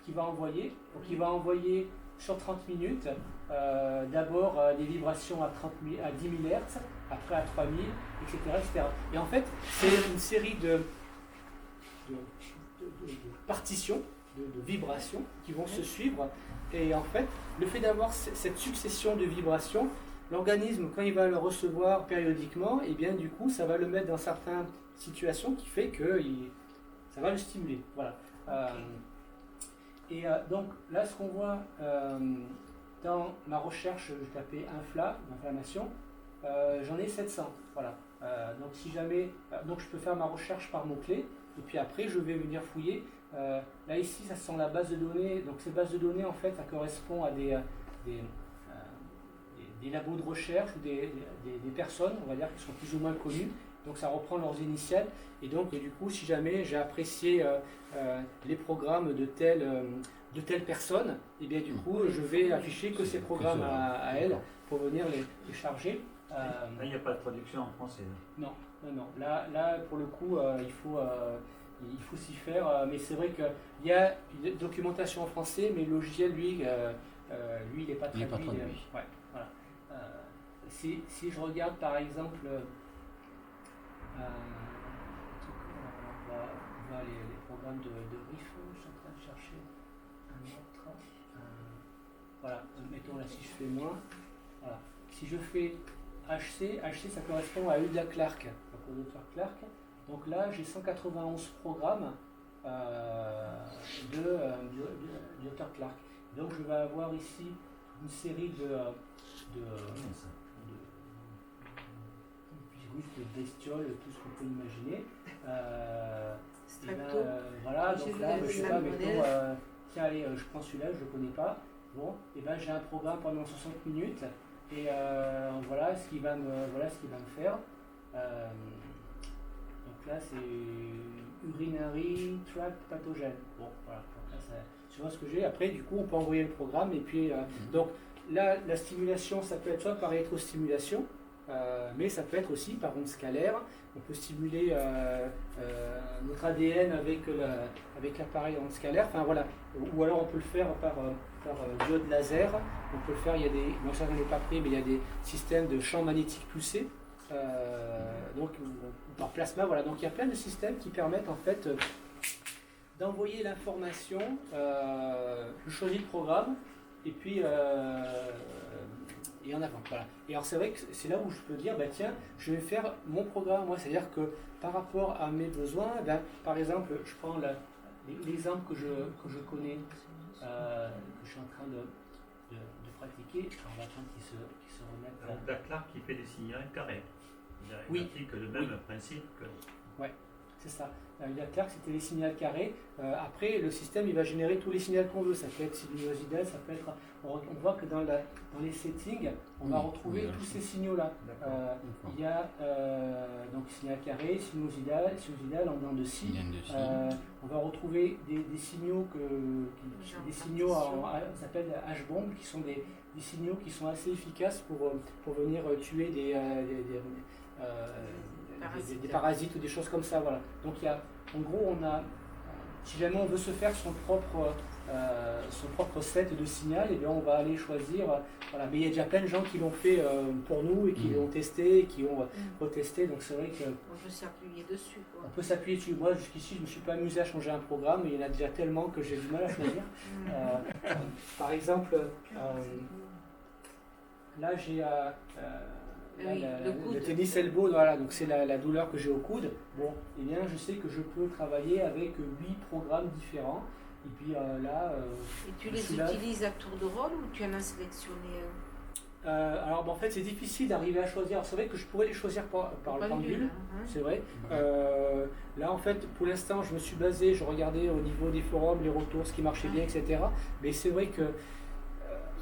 qu'il va envoyer. Donc il va envoyer sur 30 minutes d'abord des vibrations à 10 000 Hz, après à 3000, etc., etc. Et en fait, c'est une série de partitions, de vibrations qui vont se suivre. Et en fait, le fait d'avoir cette succession de vibrations, l'organisme, quand il va le recevoir périodiquement, et bien du coup, ça va le mettre dans certaines situations qui fait que ça va le stimuler. Voilà. Donc là, ce qu'on voit dans ma recherche, je tapais inflammation, j'en ai 700. Voilà. Donc si jamais, donc je peux faire ma recherche par mots-clés, et puis après, je vais venir fouiller. Là ici, ça sont la base de données. Donc ces bases de données, en fait, ça correspond à des labos de recherche ou des personnes, on va dire, qui sont plus ou moins connues. Donc ça reprend leurs initiales. Et donc, du coup, si jamais j'ai apprécié les programmes de telle personne, et bien du coup, je vais afficher que ces programmes à elle pour venir les charger. Là, il n'y a pas de traduction en français. Non. Là, pour le coup, il faut s'y faire. Mais c'est vrai qu'il y a une documentation en français, mais le logiciel, lui, il n'est pas traduit. Ouais, voilà. Si je regarde, par exemple, on va les programmes de RIF, je suis en train de chercher un autre. Voilà, mettons là, si je fais moins. Voilà. Si je fais HC, ça correspond à Hulda Clark, donc au docteur Clark. Donc là, j'ai 191 programmes du docteur Clark. Donc je vais avoir ici une série de bestioles, tout ce qu'on peut imaginer. Voilà, donc là, je sais pas, mettons, tiens, allez, je prends celui-là, je ne le connais pas. Bon, et ben j'ai un programme pendant 60 minutes. Et voilà ce qu'il va me faire. Donc là, c'est urinary tract pathogène. Bon, voilà. Donc là, tu vois ce que j'ai. Après, du coup, on peut envoyer le programme. Et puis, donc là, la stimulation, ça peut être soit par électrostimulation, mais ça peut être aussi par onde scalaire. On peut stimuler notre ADN avec l'appareil onde scalaire. Enfin voilà. Ou alors on peut le faire par diode laser. On peut le faire. Il y a moi ça j'en ai pas pris, mais il y a des systèmes de champs magnétiques poussés. Donc par plasma. Voilà. Donc il y a plein de systèmes qui permettent en fait d'envoyer l'information. Je choisis le programme et puis et en avant. Voilà. Et alors c'est vrai que c'est là où je peux dire, tiens, je vais faire mon programme, moi, c'est-à-dire que par rapport à mes besoins, par exemple, je prends l'exemple que je connais, que je suis en train de pratiquer. Alors, on va attendre qu'il se remette. Alors, la Clark qui fait des signaux carrés. Il applique le même principe que. Oui, c'est ça. La Clark, c'était les signaux carrés. Après, le système, il va générer tous les signaux qu'on veut. Ça peut être sinusoïdal, ça peut être. On voit que dans les settings, on va retrouver tous ces signaux-là. Il y a donc signal carré, sinusoïdal, en dents de scie. On va retrouver des signaux ça s'appelle H-bomb, qui sont des signaux qui sont assez efficaces pour venir tuer des parasites ou des choses comme ça. Voilà. Donc en gros, si jamais on veut se faire son propre set de signal, et bien on va aller choisir. Voilà. Mais il y a déjà plein de gens qui l'ont fait pour nous et qui l'ont testé et qui ont retesté. Donc c'est vrai que on peut s'appuyer dessus. On peut s'appuyer dessus. Moi jusqu'ici je ne me suis pas amusé à changer un programme, mais il y en a déjà tellement que j'ai du mal à choisir. Par exemple, là j'ai le tennis elbow, voilà, donc c'est la douleur que j'ai au coude. Bon, eh bien je sais que je peux travailler avec 8 programmes différents. Et puis là. Et tu les utilises à tour de rôle ou tu en as sélectionné un? Alors en fait c'est difficile d'arriver à choisir. Alors, c'est vrai que je pourrais les choisir par le pendule, c'est vrai. Là en fait pour l'instant je me suis basé, je regardais au niveau des forums, les retours, ce qui marchait bien, etc. Mais c'est vrai que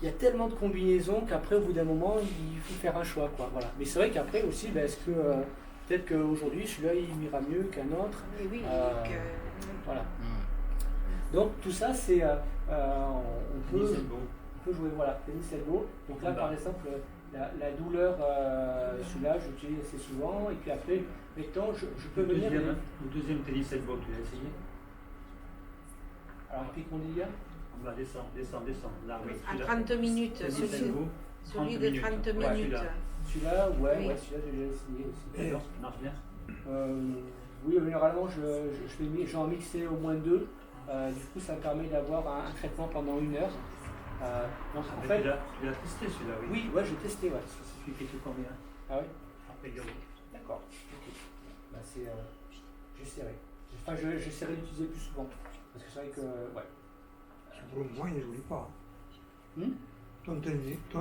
il y a tellement de combinaisons qu'après au bout d'un moment il faut faire un choix, quoi. Voilà. Mais c'est vrai qu'après aussi, est-ce que peut-être qu'aujourd'hui celui-là il ira mieux qu'un autre. Oui, voilà. Donc tout ça c'est on peut jouer, voilà, tennis elbow. Donc là par exemple la douleur, celui-là j'utilise assez souvent, et puis après mettons je peux venir. Le deuxième tennis elbow, tu l'as essayé? Alors applique mon délire. On va descendre. Là, oui, à 30 minutes, celui de 30 minutes. Celui-là, celui-là j'ai déjà essayé aussi. Marche bien. Oui, généralement j'en mixais au moins 2. Du coup, ça me permet d'avoir un traitement pendant 1 heure. Donc, en fait, tu l'as testé celui-là, oui? Oui, j'ai testé. Ouais. C'est celui qui te convient. Ah oui? Après, d'accord. Okay. J'essaierai. Enfin, j'essaierai d'utiliser plus souvent. Parce que c'est vrai que. Ouais. Pour moi, il ne joue pas. Ton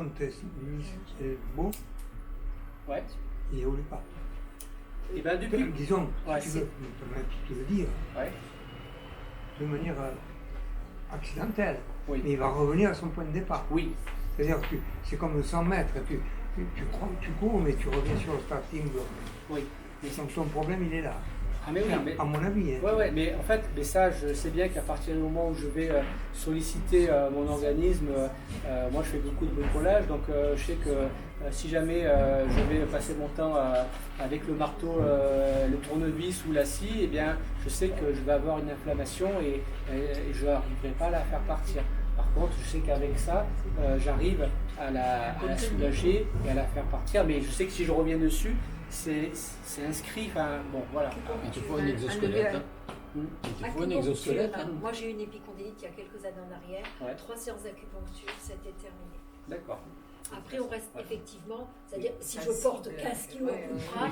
test est beau. Ouais. Il ne joue pas. Et bien, depuis. Disons, si tu veux me permettre de te le dire. Ouais. De manière accidentelle. Oui. Mais il va revenir à son point de départ. Oui. C'est-à-dire que c'est comme 100 mètres. Tu cours, mais tu reviens sur le starting block. Oui. Et ton problème, il est là. Ah mais oui, à mon avis. Hein. Ouais, mais en fait, ça, je sais bien qu'à partir du moment où je vais solliciter mon organisme, moi je fais beaucoup de bricolage, donc je sais que si jamais je vais passer mon temps avec le marteau, le tournevis ou la scie, eh bien je sais que je vais avoir une inflammation et je n'arriverai pas à la faire partir. Par contre, je sais qu'avec ça, j'arrive à la soulager et à la faire partir, mais je sais que si je reviens dessus, c'est inscrit, enfin bon voilà. Il te faut un exosquelette. Moi j'ai eu une épicondylite il y a quelques années en arrière, 3 séances d'acupuncture, c'était terminé. D'accord. Après on reste effectivement, c'est-à-dire si je porte 15 kilos au bras,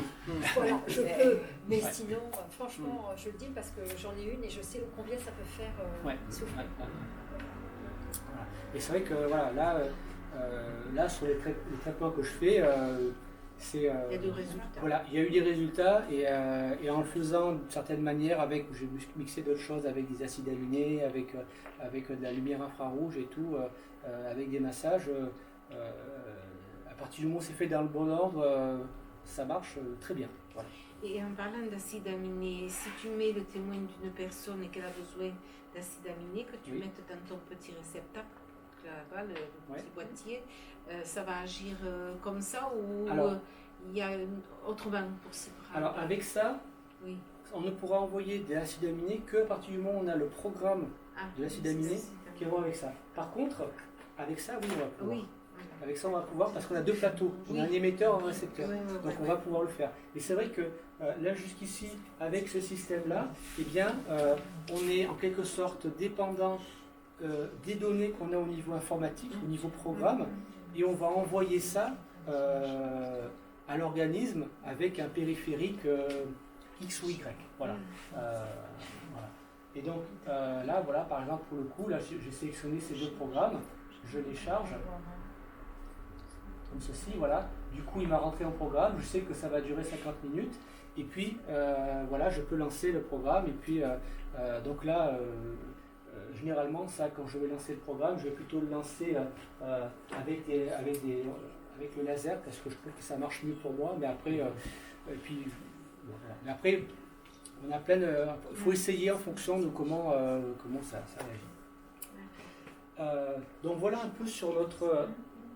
voilà, je peux, mais sinon franchement je le dis parce que j'en ai une et je sais combien ça peut faire souffrir. Et c'est vrai que voilà, là sur les traitements que je fais, il y a des résultats. Voilà, il y a eu des résultats et en le faisant d'une certaine manière, j'ai mixé d'autres choses avec des acides aminés, avec de la lumière infrarouge et tout, avec des massages. À partir du moment où c'est fait dans le bon ordre, ça marche très bien. Voilà. Et en parlant d'acides aminés, si tu mets le témoin d'une personne et qu'elle a besoin d'acides aminés, que tu mettes dans ton petit réceptacle, là-bas, le petit boîtier, ça va agir comme ça ou il y a autrement pour s'y prendre? Alors avec ça, on ne pourra envoyer des acides aminés qu'à partir du moment où on a le programme de l'acide aminé qui va avec ça. Par contre, avec ça, on va pouvoir. Avec ça, on va pouvoir parce qu'on a 2 plateaux. On a un émetteur et un récepteur. Donc on va pouvoir le faire. Et c'est vrai que là, jusqu'ici, avec ce système-là, eh bien, on est en quelque sorte dépendant des données qu'on a au niveau informatique, au niveau programme. et on va envoyer ça à l'organisme avec un périphérique X ou Y. Voilà. Voilà. Et donc là, voilà, par exemple, pour le coup, là, j'ai sélectionné ces deux programmes, je les charge, comme ceci, voilà. Du coup, il m'a rentré en programme, je sais que ça va durer 50 minutes, et puis, voilà, je peux lancer le programme, et puis, donc là, généralement, ça, quand je vais lancer le programme, je vais plutôt le lancer avec le laser, parce que je trouve que ça marche mieux pour moi, mais après, et puis, voilà. Mais après, on a plein de... Il faut essayer en fonction de comment ça réagit. Donc voilà un peu sur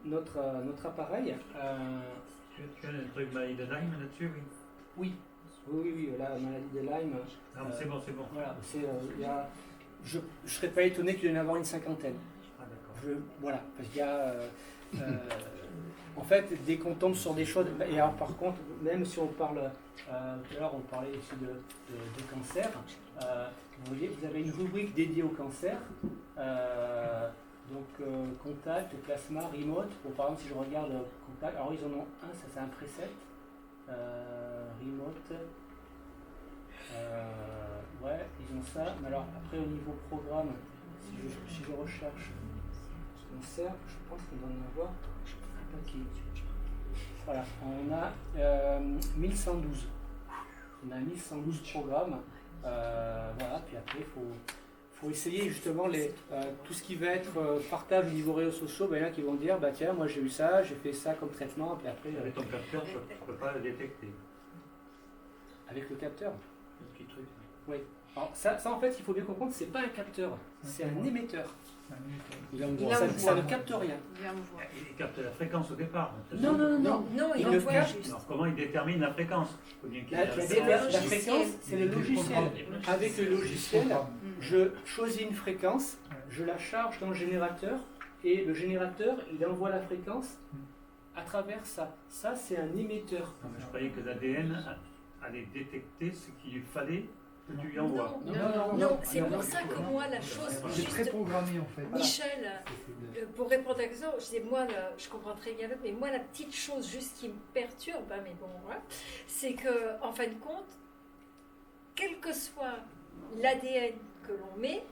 notre appareil. Tu as un truc maladie de Lyme là-dessus, oui? Oui, la maladie de Lyme. Non, c'est bon. Voilà, je ne serais pas étonné qu'il y en ait avoir une cinquantaine. Ah, d'accord. Voilà, parce qu'il y a... en fait, dès qu'on tombe sur des choses... Et alors, par contre, même si on parle... tout à l'heure, on parlait aussi de cancer. Vous voyez, vous avez une rubrique dédiée au cancer. Donc, contact, plasma, remote. Bon, par exemple, si je regarde contact... Alors, ils en ont un, ça c'est un preset. Remote... ouais, ils ont ça. Mais alors, après, au niveau programme, si je recherche cancer, je pense qu'on doit en avoir. Je ne sais pas qui. Voilà, on a 1112. On a 1112 programmes. Voilà, puis après, il faut essayer justement tout ce qui va être partage au niveau réseaux sociaux. Ben, il y en a qui vont dire, bah tiens, moi j'ai eu ça, j'ai fait ça comme traitement, puis après. Avec ton capteur, tu ne peux pas le détecter. Avec le capteur? Le petit truc. Oui. Alors ça en fait, il faut bien comprendre, c'est pas un capteur, c'est un émetteur. Ça ne capte rien. Il capte la fréquence au départ. Non, il envoie juste. Alors, comment il détermine la fréquence? La fréquence, c'est le logiciel. Avec le logiciel, je choisis une fréquence, je la charge dans le générateur, et le générateur, il envoie la fréquence à travers ça. Ça, c'est un émetteur. Je croyais que l'ADN allait détecter ce qu'il lui fallait que tu lui envoies. Non, c'est pour ça que moi, la chose... C'est très programmé en fait. Michel, pour répondre à la question, je dis, moi, je comprends très bien, mais moi, la petite chose juste qui me perturbe, hein, mais bon, voilà, c'est que, en fin de compte, quel que soit l'ADN que l'on met,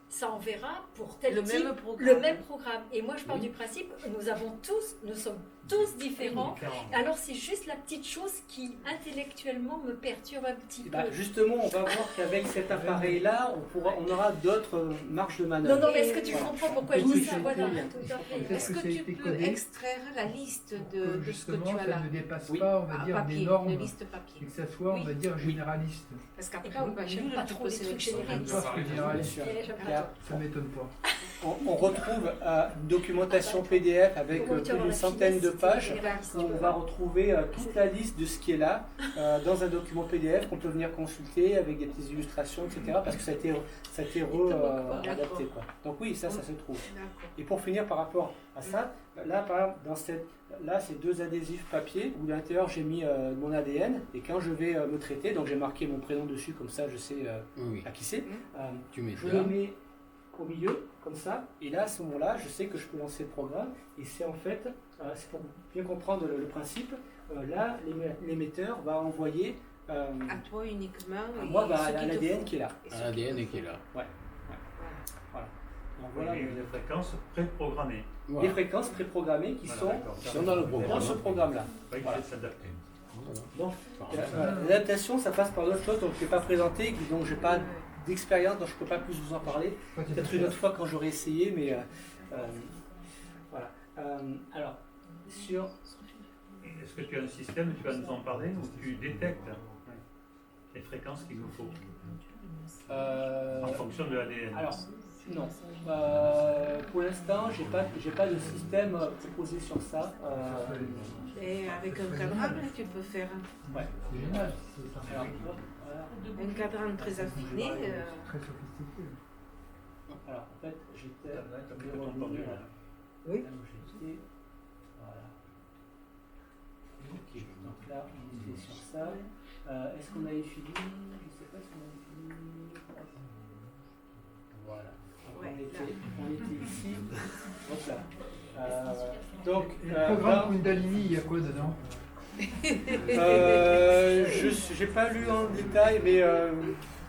ça enverra pour tel type le même programme. Et moi, je pars du principe, nous sommes tous différents. Alors, c'est juste la petite chose qui, intellectuellement, me perturbe un petit peu. Justement, on va voir qu'avec cet appareil-là, on aura d'autres marges de manœuvre. Non, mais est-ce que tu comprends pourquoi je dis ça? Voilà. Est-ce que tu peux extraire la liste de ce que tu as là? Ça ne dépasse pas, on va dire, des normes. Une liste papier. Et que ça soit, on va dire, généraliste. Parce qu'après, on va j'aime pas trop les trucs généralistes. Ça ne m'étonne pas. On retrouve une documentation PDF avec plus d'une centaine de pages où on va retrouver toute la liste de ce qui est là dans un document PDF qu'on peut venir consulter avec des petites illustrations, etc. Parce que ça a été adapté. Donc oui, ça se trouve. Et pour finir par rapport à ça, là par exemple, là c'est deux adhésifs papier où à l'intérieur j'ai mis mon ADN et quand je vais me traiter, donc j'ai marqué mon prénom dessus comme ça je sais à qui c'est. Je le mets au milieu, comme ça, et là, à ce moment-là, je sais que je peux lancer le programme, et c'est en fait, c'est pour bien comprendre le principe, là, l'émetteur va envoyer... à toi uniquement. À moi, à l'ADN qui est là. À l'ADN qui est là. Ouais. Voilà. Donc, voilà les fréquences préprogrammées. Les fréquences préprogrammées qui sont dans le programme. Dans ce programme-là. Il faut s'adapter. Donc, l'adaptation, ça passe par d'autres choses dont je ne t'ai pas présenté, dont je n'ai pas d'expérience, dont je ne peux pas plus vous en parler. Peut-être une autre fois quand j'aurai essayé, mais voilà. Alors, sur... Est-ce que tu as un système, tu vas nous en parler, où tu détectes les fréquences qu'il nous faut en fonction de l'ADN? Alors, non. Pour l'instant, j'ai pas de système proposé sur ça. Et avec un cadran, tu peux faire ouais. un cadran très affiné. Très sophistiqué. Alors, en fait, j'étais... Oui. Voilà. Ok, donc là, on était sur ça. Est-ce qu'on avait fini? Je ne sais pas si on avait fini. Voilà. Donc, on était ici. Donc là. Donc, le programme Kundalini, il y a quoi dedans? J'ai pas lu en détail, mais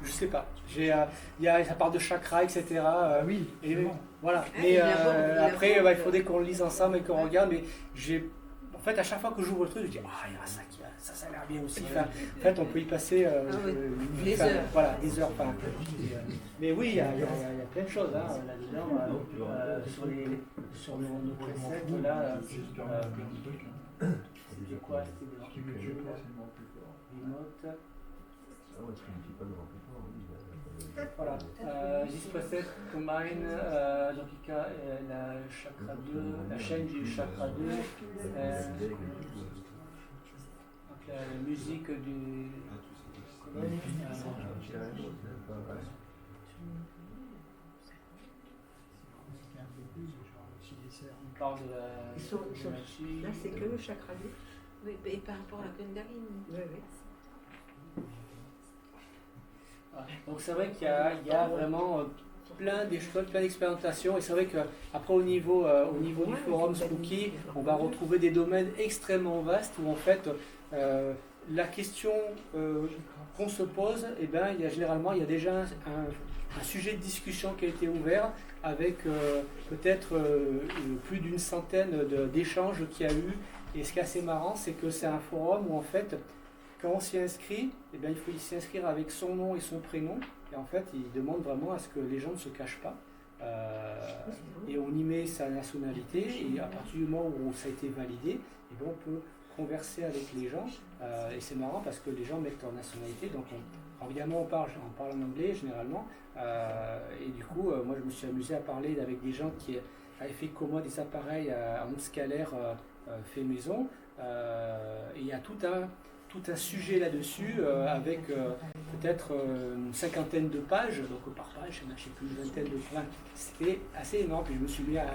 je sais pas. Ça part de chakra, etc. Oui, et voilà. Mais après, il faudrait qu'on le lise ensemble et qu'on regarde. Mais en fait, à chaque fois que j'ouvre le truc, je dis ah, il y a ça a l'air bien aussi. Enfin, en fait, on peut y passer des heures. Voilà, des heures. Mais oui, il y a plein de choses là-dedans. Sur nos concepts là. De quoi c'était remote. Voilà, this process combine donc la chakra 2, la chaîne du chakra 2, donc la musique du on parle de la là c'est que le chakra 2. Oui, et par rapport à la Kundalini. Oui, oui. Donc c'est vrai qu'il y a vraiment plein d'échelles, plein d'expérimentations, et c'est vrai qu'après au niveau du forum Spooky, on va retrouver des domaines extrêmement vastes où en fait la question qu'on se pose, généralement il y a déjà un sujet de discussion qui a été ouvert avec peut-être plus d'une centaine d'échanges qu'il y a eu. Et ce qui est assez marrant, c'est que c'est un forum où en fait, quand on s'y inscrit, il faut s'y inscrire avec son nom et son prénom. Et en fait, il demande vraiment à ce que les gens ne se cachent pas. Et on y met sa nationalité. Et à partir du moment où ça a été validé, on peut converser avec les gens. Et c'est marrant parce que les gens mettent leur nationalité. Donc évidemment, on parle en anglais généralement. Et du coup, moi, je me suis amusé à parler avec des gens qui avaient fait comme moi des appareils en ondes scalaires fait maison. Et il y a tout un sujet là-dessus avec peut-être une cinquantaine de pages, donc par page, je ne sais plus, une vingtaine de points. C'était assez énorme, puis je me suis mis à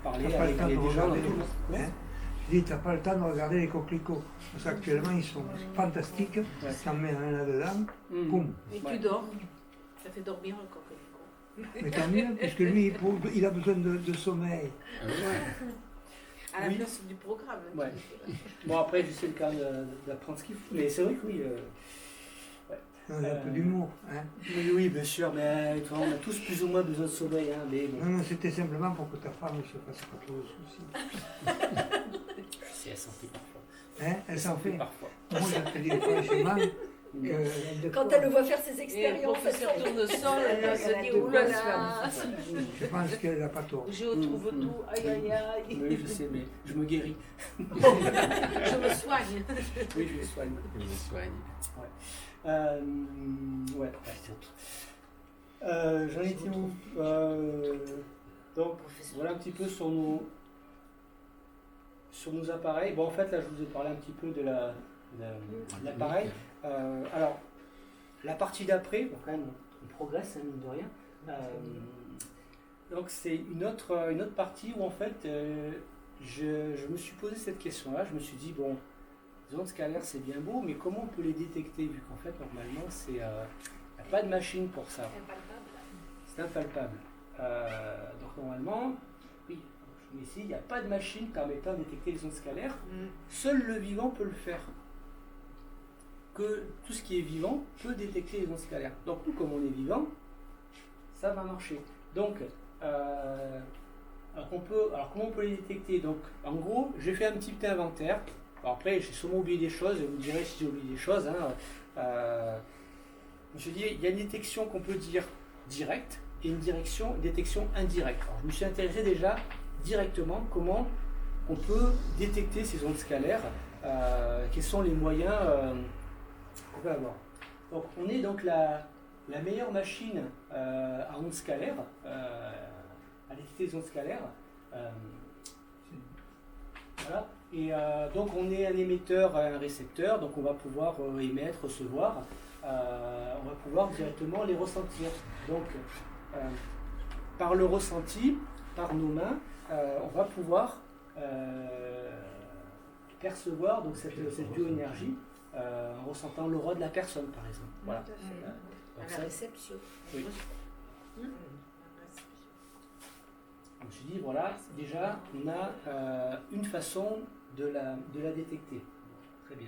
parler avec des gens dans tout le monde. Je dis, tu n'as pas le temps de regarder les coquelicots, parce qu'actuellement ils sont fantastiques, tu en mets un là-dedans, boum. Et tu dors, ça fait dormir le coquelicot. Mais tant mieux, parce que lui, il a besoin de sommeil. À la place du programme. Ouais. Bon, après, j'essaie le cas d'apprendre ce qu'il faut. Mais c'est vrai que oui. Il y a un peu d'humour. Hein. Oui, bien sûr, mais on a tous plus ou moins besoin de sommeil. Hein, mais bon. Non, c'était simplement pour que ta femme ne se fasse pas trop de soucis. Je sais, elle s'en fait parfois. Hein, elle s'en fait parfois. Moi, je te dis franchement. Quand elle le voit faire ses expériences, elle se retourne au sol, elle se dit oulala. Je pense qu'elle n'a pas tort. Je retrouve tout, aïe aïe aïe. Oui, je sais, mais je me guéris. Je me soigne. Oui, je me soigne. Je me soigne. Ouais, j'en étais où Donc, voilà un petit peu sur nos appareils. Bon, en fait, là, je vous ai parlé un petit peu de l'appareil. Alors, la partie d'après, bon, quand même, on progresse, mine de rien. Donc, c'est une autre partie où, en fait, je me suis posé cette question-là. Je me suis dit, bon, les ondes scalaires, c'est bien beau, mais comment on peut les détecter, vu qu'en fait, normalement, il n'y a pas de machine pour ça. C'est impalpable. Donc, normalement, oui, je mets ici, il n'y a pas de machine permettant de détecter les ondes scalaires. Seul le vivant peut le faire. Que tout ce qui est vivant peut détecter les ondes scalaires. Donc nous, comme on est vivant, ça va marcher. Donc, alors comment on peut les détecter? Donc, en gros, j'ai fait un petit inventaire. Alors après, j'ai sûrement oublié des choses, vous me direz si j'ai oublié des choses. Je me suis dit, il y a une détection qu'on peut dire directe et une détection indirecte. Alors, je me suis intéressé déjà directement comment on peut détecter ces ondes scalaires, quels sont les moyens qu'on peut avoir. Donc, on est donc la meilleure machine à ondes scalaires, à détecter les ondes scalaires. Voilà. Et donc on est un émetteur, un récepteur, donc on va pouvoir émettre, recevoir, on va pouvoir directement les ressentir. Donc par le ressenti, par nos mains, on va pouvoir percevoir donc, cette bioénergie en ressentant l'aura de la personne par exemple. Voilà. À la réception. Oui. je me suis dit, voilà, déjà, on a une façon de la détecter. Très bien.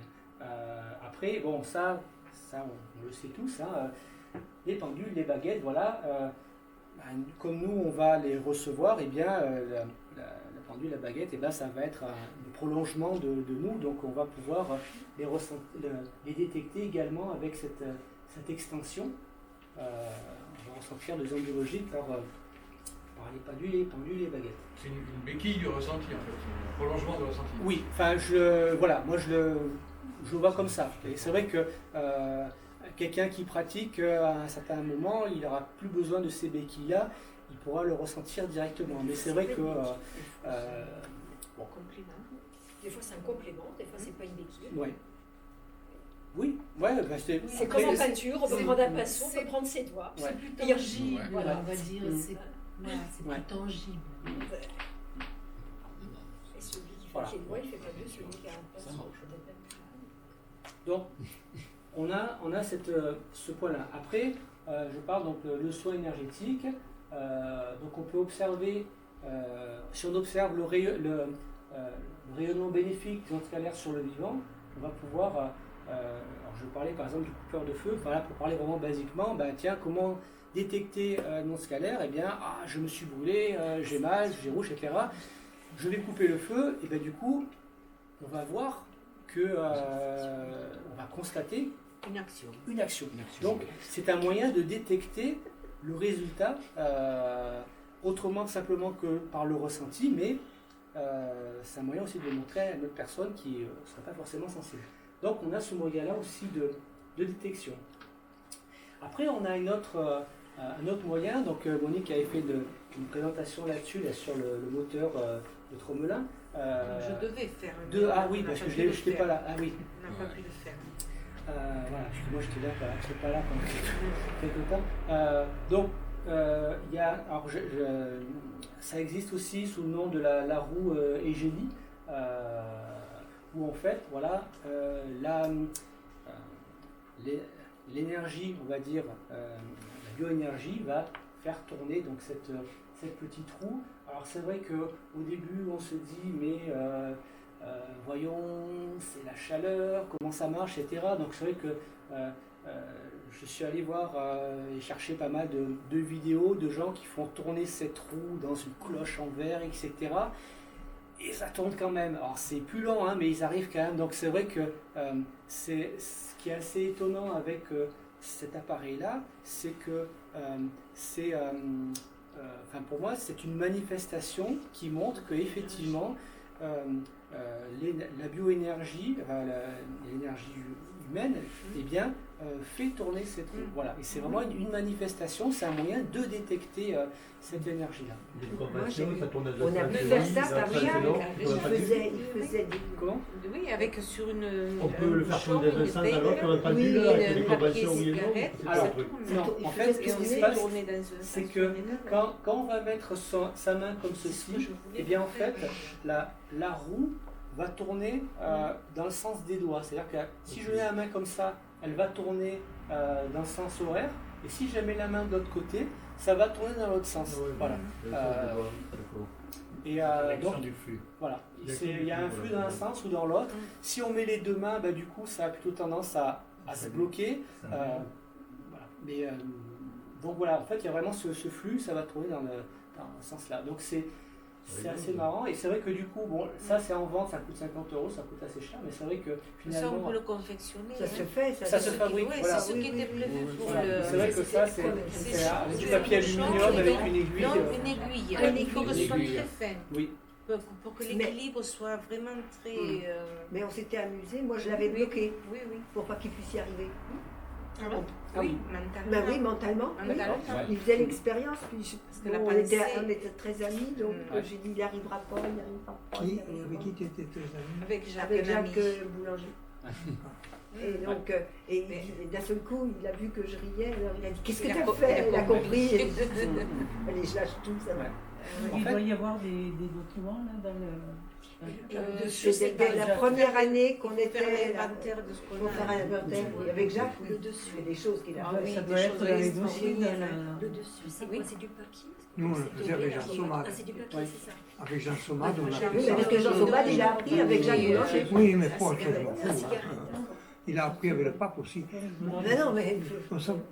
Après, bon, ça on le sait tous, hein, les pendules, les baguettes, voilà, comme nous, on va les recevoir, et bien, la pendule, la baguette, et bien, ça va être un prolongement de nous, donc on va pouvoir les détecter également avec cette extension. On va ressentir des ondes biologiques par les pendules, les baguettes. C'est une béquille du ressenti, en fait, un prolongement du ressenti. Oui, enfin, moi je le vois comme ça. Et c'est vrai que quelqu'un qui pratique à un certain moment, il n'aura plus besoin de ces béquilles-là, il pourra le ressentir directement. Mais c'est vrai que... Des fois c'est un complément, des fois c'est pas une béquille. Ouais. Oui, ouais, bah c'est comme en peinture, on peut prendre un pinceau, on peut prendre ses doigts. Ouais. C'est plus tangible, voilà, on va dire, c'est plus tangible. Et celui qui fait pied de doigt, il fait pas mieux celui qui a un pinceau. Donc, on a ce point-là. Après, je parle donc le soin énergétique. Donc on peut observer, si on observe le rayonnement bénéfique des ondes scalaires sur le vivant, on va pouvoir, alors je parlais par exemple du coupeur de feu, voilà, pour parler vraiment basiquement, tiens, comment détecter une onde scalaire? Eh bien, je me suis brûlé, j'ai mal, j'ai rouge, etc. Je vais couper le feu, et bien du coup, on va voir que, on va constater une action. Donc, c'est un moyen de détecter le résultat, autrement simplement que par le ressenti, mais c'est un moyen aussi de montrer à une autre personne qui ne serait pas forcément sensible. Donc on a ce moyen-là aussi de détection. Après on a un autre moyen, donc Monique avait fait une présentation là-dessus, sur le moteur de Tromelin. Je devais faire oui, parce que je n'étais pas là. Ah oui. On n'a pas pu le faire. Voilà, moi j'étais là, je n'étais pas là pendant quelques temps. Donc, alors ça existe aussi sous le nom de la roue Egeli, où en fait, voilà, l'énergie, on va dire, la bioénergie va faire tourner donc cette petite roue. Alors c'est vrai qu'au début on se dit, mais voyons, c'est la chaleur, comment ça marche, etc. Donc c'est vrai que je suis allé voir et chercher pas mal de vidéos de gens qui font tourner cette roue dans une cloche en verre, etc. Et ça tourne quand même. Alors c'est plus lent, hein, mais ils arrivent quand même. Donc c'est vrai que c'est ce qui est assez étonnant avec cet appareil-là, c'est que pour moi, c'est une manifestation qui montre qu'effectivement, la bioénergie, l'énergie humaine, eh bien, fait tourner cette roue. Voilà. Et c'est vraiment une manifestation, c'est un moyen de détecter cette énergie-là. On a pu faire ça par il faisait des... Comment? Oui, avec sur une... On peut le faire tourner dans un sens alors qu'on n'a pas vu là, avec des conventions oui et non. Alors, non, en fait, ce qui se passe, c'est que quand on va mettre sa main comme ceci, eh bien en fait, la roue va tourner dans le sens des doigts. C'est-à-dire que si je mets la main comme ça, elle va tourner dans le sens horaire, et si je mets la main de l'autre côté, ça va tourner dans l'autre sens. Voilà. Et donc, du flux. Voilà. Il y a un flux dans un sens ou dans l'autre. Si on met les deux mains, du coup, ça a plutôt tendance à se bloquer. Voilà. Mais donc voilà, en fait, il y a vraiment ce flux, ça va tourner dans ce sens-là. Donc c'est assez marrant, et c'est vrai que du coup, bon, ça c'est en vente, ça coûte 50 €, ça coûte assez cher, mais c'est vrai que finalement... Ça on peut le confectionner. Ça se fait, ça se fabrique. Oui, voilà. c'est ce qui était prévu pour voilà. le... C'est vrai que ça, c'est avec du papier aluminium, avec une aiguille. Non, une aiguille. Il faut que ce soit très fin. Oui. Pour que l'équilibre soit vraiment très... Mais on s'était amusé, moi je l'avais bloqué, pour pas qu'il puisse y arriver. Oui, mentalement. Oui, mentalement. Il faisait l'expérience, puis on était très amis, donc j'ai dit il n'arrivera pas, il n'arrivera pas. Avec qui tu étais très ami? Avec Jacques Boulanger. Et donc, d'un seul coup, il a vu que je riais, alors il a dit qu'est-ce que tu as fait? Il a compris. Allez, je lâche tout, ça va. Il doit y avoir des documents là, dans le... C'était la première année qu'on était l'inventaire de ce qu'on pour faire un inventaire. Oui, avec Jacques, Le dessus. il y a des choses qu'il a Ah oui, fait. ça doit être dans les dossiers. Le dessus, c'est quoi? C'est du papier? Nous, on le faisait avec Jean Somade. Ah, c'est du papier, c'est ça. Avec Jean Somade, on a fait Oui, ça. parce que Jean Somade, il a appris avec Jacques Boulanger. Oui, mais pas autre chose. Il a appris avec le pape aussi. Mais non, mais...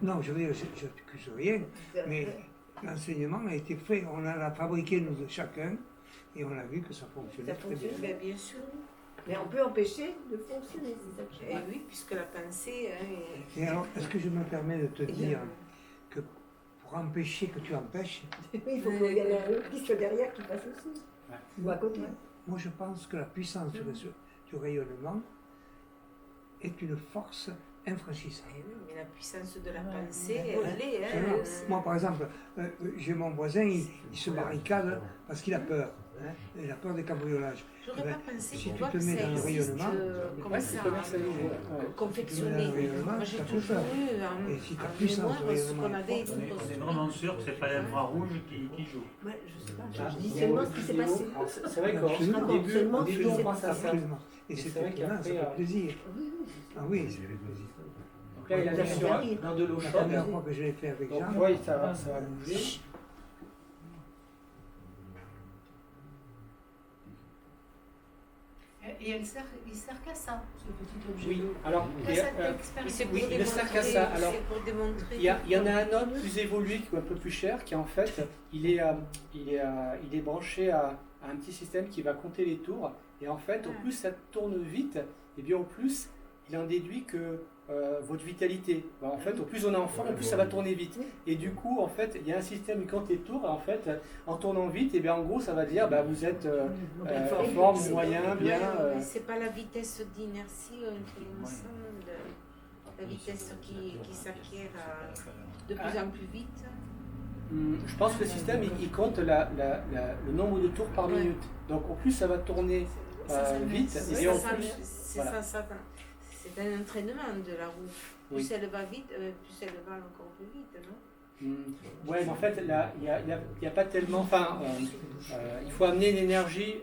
Non, je veux dire, je n'accuse rien, mais l'enseignement a été fait. On l'a fabriqué, nous, chacun, et on a vu que ça fonctionnait très bien. Ben, bien sûr. Mais on peut empêcher de fonctionner, c'est ça que je Et oui, puisque la pensée... Et alors, est-ce que je me permets de te dire que pour empêcher que tu empêches... il faut qu'il y ait un piste derrière qui passe aussi. Ou à côté. Moi, je pense que la puissance du rayonnement est une force infranchissable. Mais la puissance de la pensée, elle est... Moi, par exemple, j'ai mon voisin, il se barricade parce qu'il a peur. Il a peur des cambriolages. J'aurais pas pensé si que tu te mets dans le rayonnement, comme ça, confectionné. Moi, j'ai toujours eu et si ta puissance de ce qu'on rayonnement avait. C'est vraiment sûr que c'est pas l'infrarouge qui joue. Ouais, je sais pas, je dis seulement ce qui s'est passé. C'est vrai qu'au début, on pense à ça. Et c'est vrai que ça fait plaisir. Ah oui. Donc là, il a mis dans de l'eau La chaude. première fois que je l'ai fait avec Donc, Jean. oui, ça va bouger. Et il sert qu'à ça, ce petit objet. Oui, alors, oui, il ne sert qu'à ça. Alors, pour démontrer. il y en a un autre plus évolué, qui est un peu plus cher, qui en fait, il est branché à un petit système qui va compter les tours. Et en fait, au plus ça tourne vite, et bien au plus, il en déduit que votre vitalité. En fait, au plus on est enfant, au plus ça va tourner vite. Et du coup, en fait, il y a un système qui compte les tours. Et en fait, en tournant vite, et bien en gros, ça va dire, vous êtes en forme, moyen, bien. C'est pas la vitesse d'inertie, la vitesse qui s'acquiert de plus en plus vite. Je pense que le système, il compte le nombre de tours par minute. Donc au plus ça va tourner vite, et bien au plus... C'est un entraînement de la roue. Plus elle va vite, plus elle va encore plus vite, non? Ouais, mais en fait, là, il n'y a pas tellement... Enfin, il faut amener l'énergie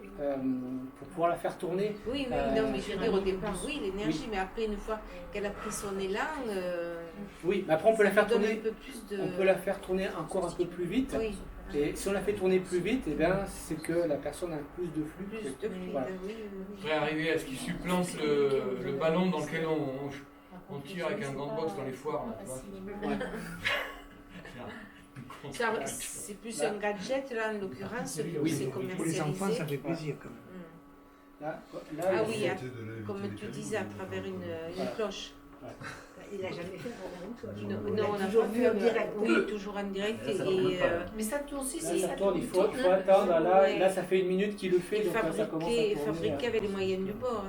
pour pouvoir la faire tourner. Oui, non, mais je veux dire, au départ, oui, l'énergie, mais après, une fois qu'elle a pris son élan... oui, mais après, on peut la faire tourner... Un peu plus de... On peut la faire tourner encore un peu plus vite. Oui. Et si on la fait tourner plus vite, eh bien, c'est que la personne a plus de flux. Voilà. On pourrait arriver à ce qu'il supplante le ballon dans lequel on tire avec un gant de boxe dans les foires. C'est plus un gadget, là, en l'occurrence, oui, c'est pour commercialisé. les enfants, ça fait plaisir quand même. Ah oui, comme tu disais, à travers une cloche. Il n'a jamais fait pour une cloche. Non, on a toujours pas vu fait en direct. Oui, toujours en direct. Mais ça tourne aussi, là, ça tourne, il faut attendre. Là, ça fait 1 minute qu'il le fait, donc ça commence à tourner. Fabriqué avec les moyens du bord.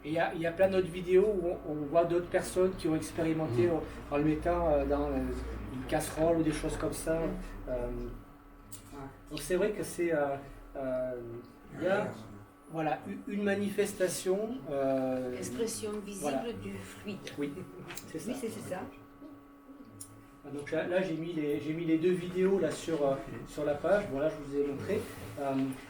Et il y a plein d'autres vidéos où on voit d'autres personnes qui ont expérimenté en le mettant dans une casserole ou des choses comme ça. Donc c'est vrai que c'est... il y a une manifestation... expression visible du fluide. Oui, c'est ça. Oui, c'est ça. Donc là j'ai mis les 2 vidéos là, sur la page. Bon, là, je vous ai montré.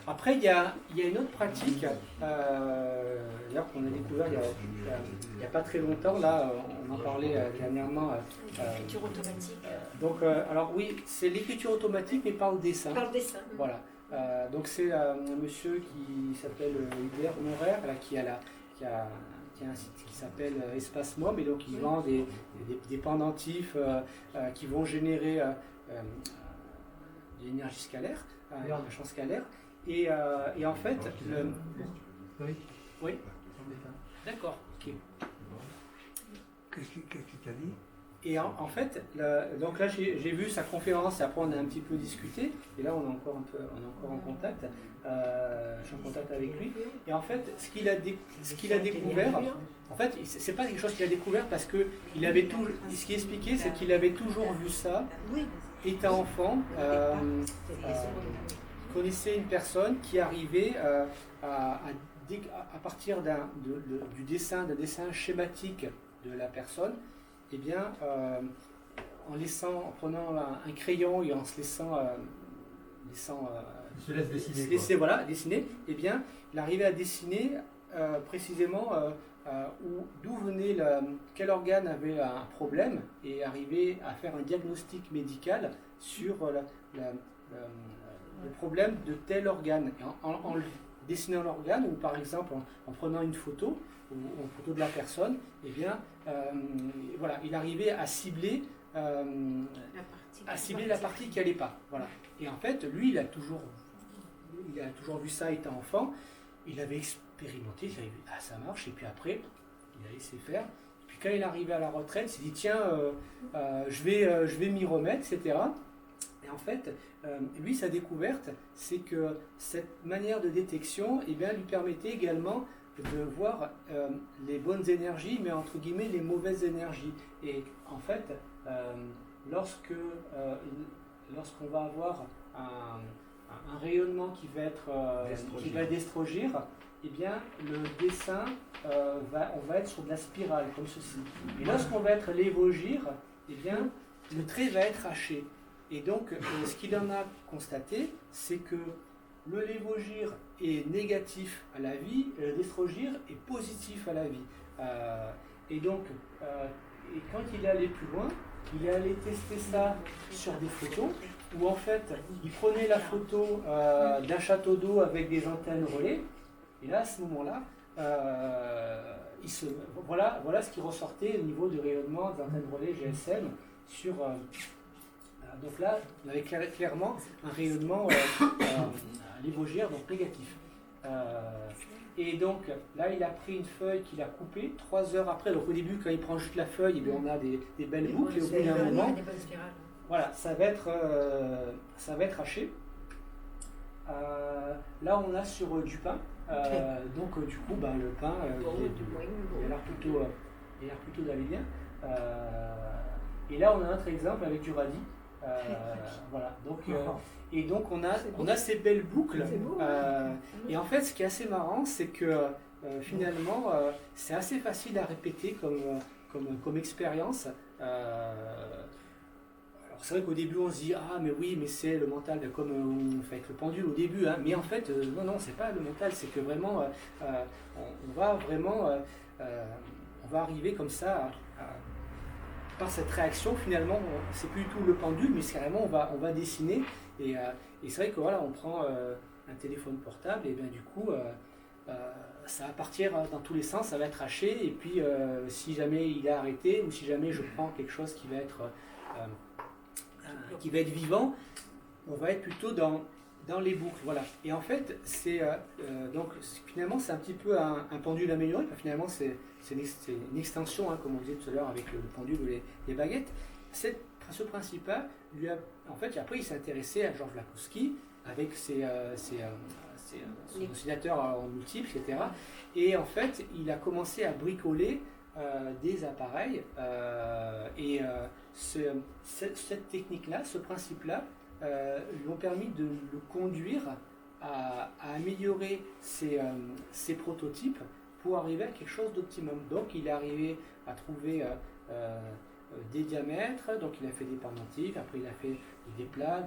Après, il y a une autre pratique d'ailleurs qu'on a découvert il n'y a pas très longtemps. Là, on en parlait dernièrement. L'écriture automatique. Donc, alors oui, c'est l'écriture automatique, mais par le dessin. Par le dessin. Voilà. Donc c'est un monsieur qui s'appelle Hubert Morer, qui a un site qui s'appelle Espace Mom, et donc il vend des pendentifs qui vont générer de l'énergie scalaire, un champ scalaire, et en fait... Oui. D'accord, ok. Qu'est-ce que tu as dit? Et en fait, donc là j'ai vu sa conférence, et après on a un petit peu discuté, et là on est encore en contact, je suis en contact avec lui, et en fait ce qu'il a découvert, en fait c'est pas quelque chose qu'il a découvert parce que ce qu'il expliquait c'est qu'il avait toujours vu ça, étant enfant, connaissait une personne qui arrivait à partir d'un dessin schématique de la personne, eh bien, en prenant un crayon et en se laissant se laisse dessiner. Dessiner. Eh bien, il arrivait à dessiner précisément d'où venait quel organe avait un problème et arriver à faire un diagnostic médical sur le problème de tel organe. Et en dessinant l'organe, ou par exemple en prenant une photo, ou une photo de la personne, eh bien, il arrivait à cibler la partie qui n'allait pas. Voilà. Et en fait, lui, il a toujours vu ça étant enfant, il avait expérimenté, il avait vu, ça marche, et puis après, il a laissé faire. Et puis quand il est arrivé à la retraite, il s'est dit, tiens, je vais m'y remettre, etc. Et en fait, lui, sa découverte, c'est que cette manière de détection lui permettait également de voir les bonnes énergies, mais entre guillemets les mauvaises énergies. Et en fait, lorsqu'on va avoir un rayonnement qui va être d'estrogir, eh bien le dessin, on va être sur de la spirale, comme ceci. Et lorsqu'on va être lévogir, eh bien le trait va être haché. Et donc, ce qu'il en a constaté, c'est que le lévogir est négatif à la vie, et le destrogir est positif à la vie. Et donc, et quand il est allé plus loin, il est allé tester ça sur des photos, où en fait, il prenait la photo d'un château d'eau avec des antennes relais, et là, à ce moment-là, voilà ce qui ressortait au niveau du rayonnement des antennes relais GSM sur... donc là, on avait clairement un rayonnement lévogir, donc négatif. Et donc là, il a pris une feuille qu'il a coupée 3 heures après. Donc au début, quand il prend juste la feuille, on a des belles boucles. Et au bout d'un moment, voilà, ça va être haché. Là, on a sur du pain. Donc du coup, le pain, il a l'air plutôt d'aller bien. Et là, on a un autre exemple avec du radis. Voilà, donc, et donc on a ces belles boucles, et en fait ce qui est assez marrant, c'est que finalement c'est assez facile à répéter comme expérience. Alors c'est vrai qu'au début on se dit mais oui, mais c'est le mental, comme on fait avec le pendule au début, hein. Mais en fait non, c'est pas le mental, c'est que vraiment on va arriver comme ça par cette réaction. Finalement, c'est plus du tout le pendule, mais c'est carrément on va dessiner. Et c'est vrai que voilà, on prend un téléphone portable, et bien du coup, ça va partir dans tous les sens, ça va être haché. Et puis, si jamais il est arrêté, ou si jamais je prends quelque chose qui va être vivant, on va être plutôt dans les boucles. Voilà. Et en fait, donc finalement, c'est un petit peu un pendule amélioré. Finalement, c'est une extension, hein, comme on disait tout à l'heure avec le pendule ou les baguettes. Ce principe-là, en fait, après, il s'est intéressé à Georges Lakhovsky avec ses oscillateurs en multiples, etc. Et en fait, il a commencé à bricoler des appareils. Cette technique-là, ce principe-là, lui ont permis de le conduire à améliorer ses prototypes pour arriver à quelque chose d'optimum. Donc il est arrivé à trouver des diamètres, donc il a fait des pendentifs, après il a fait des plaques,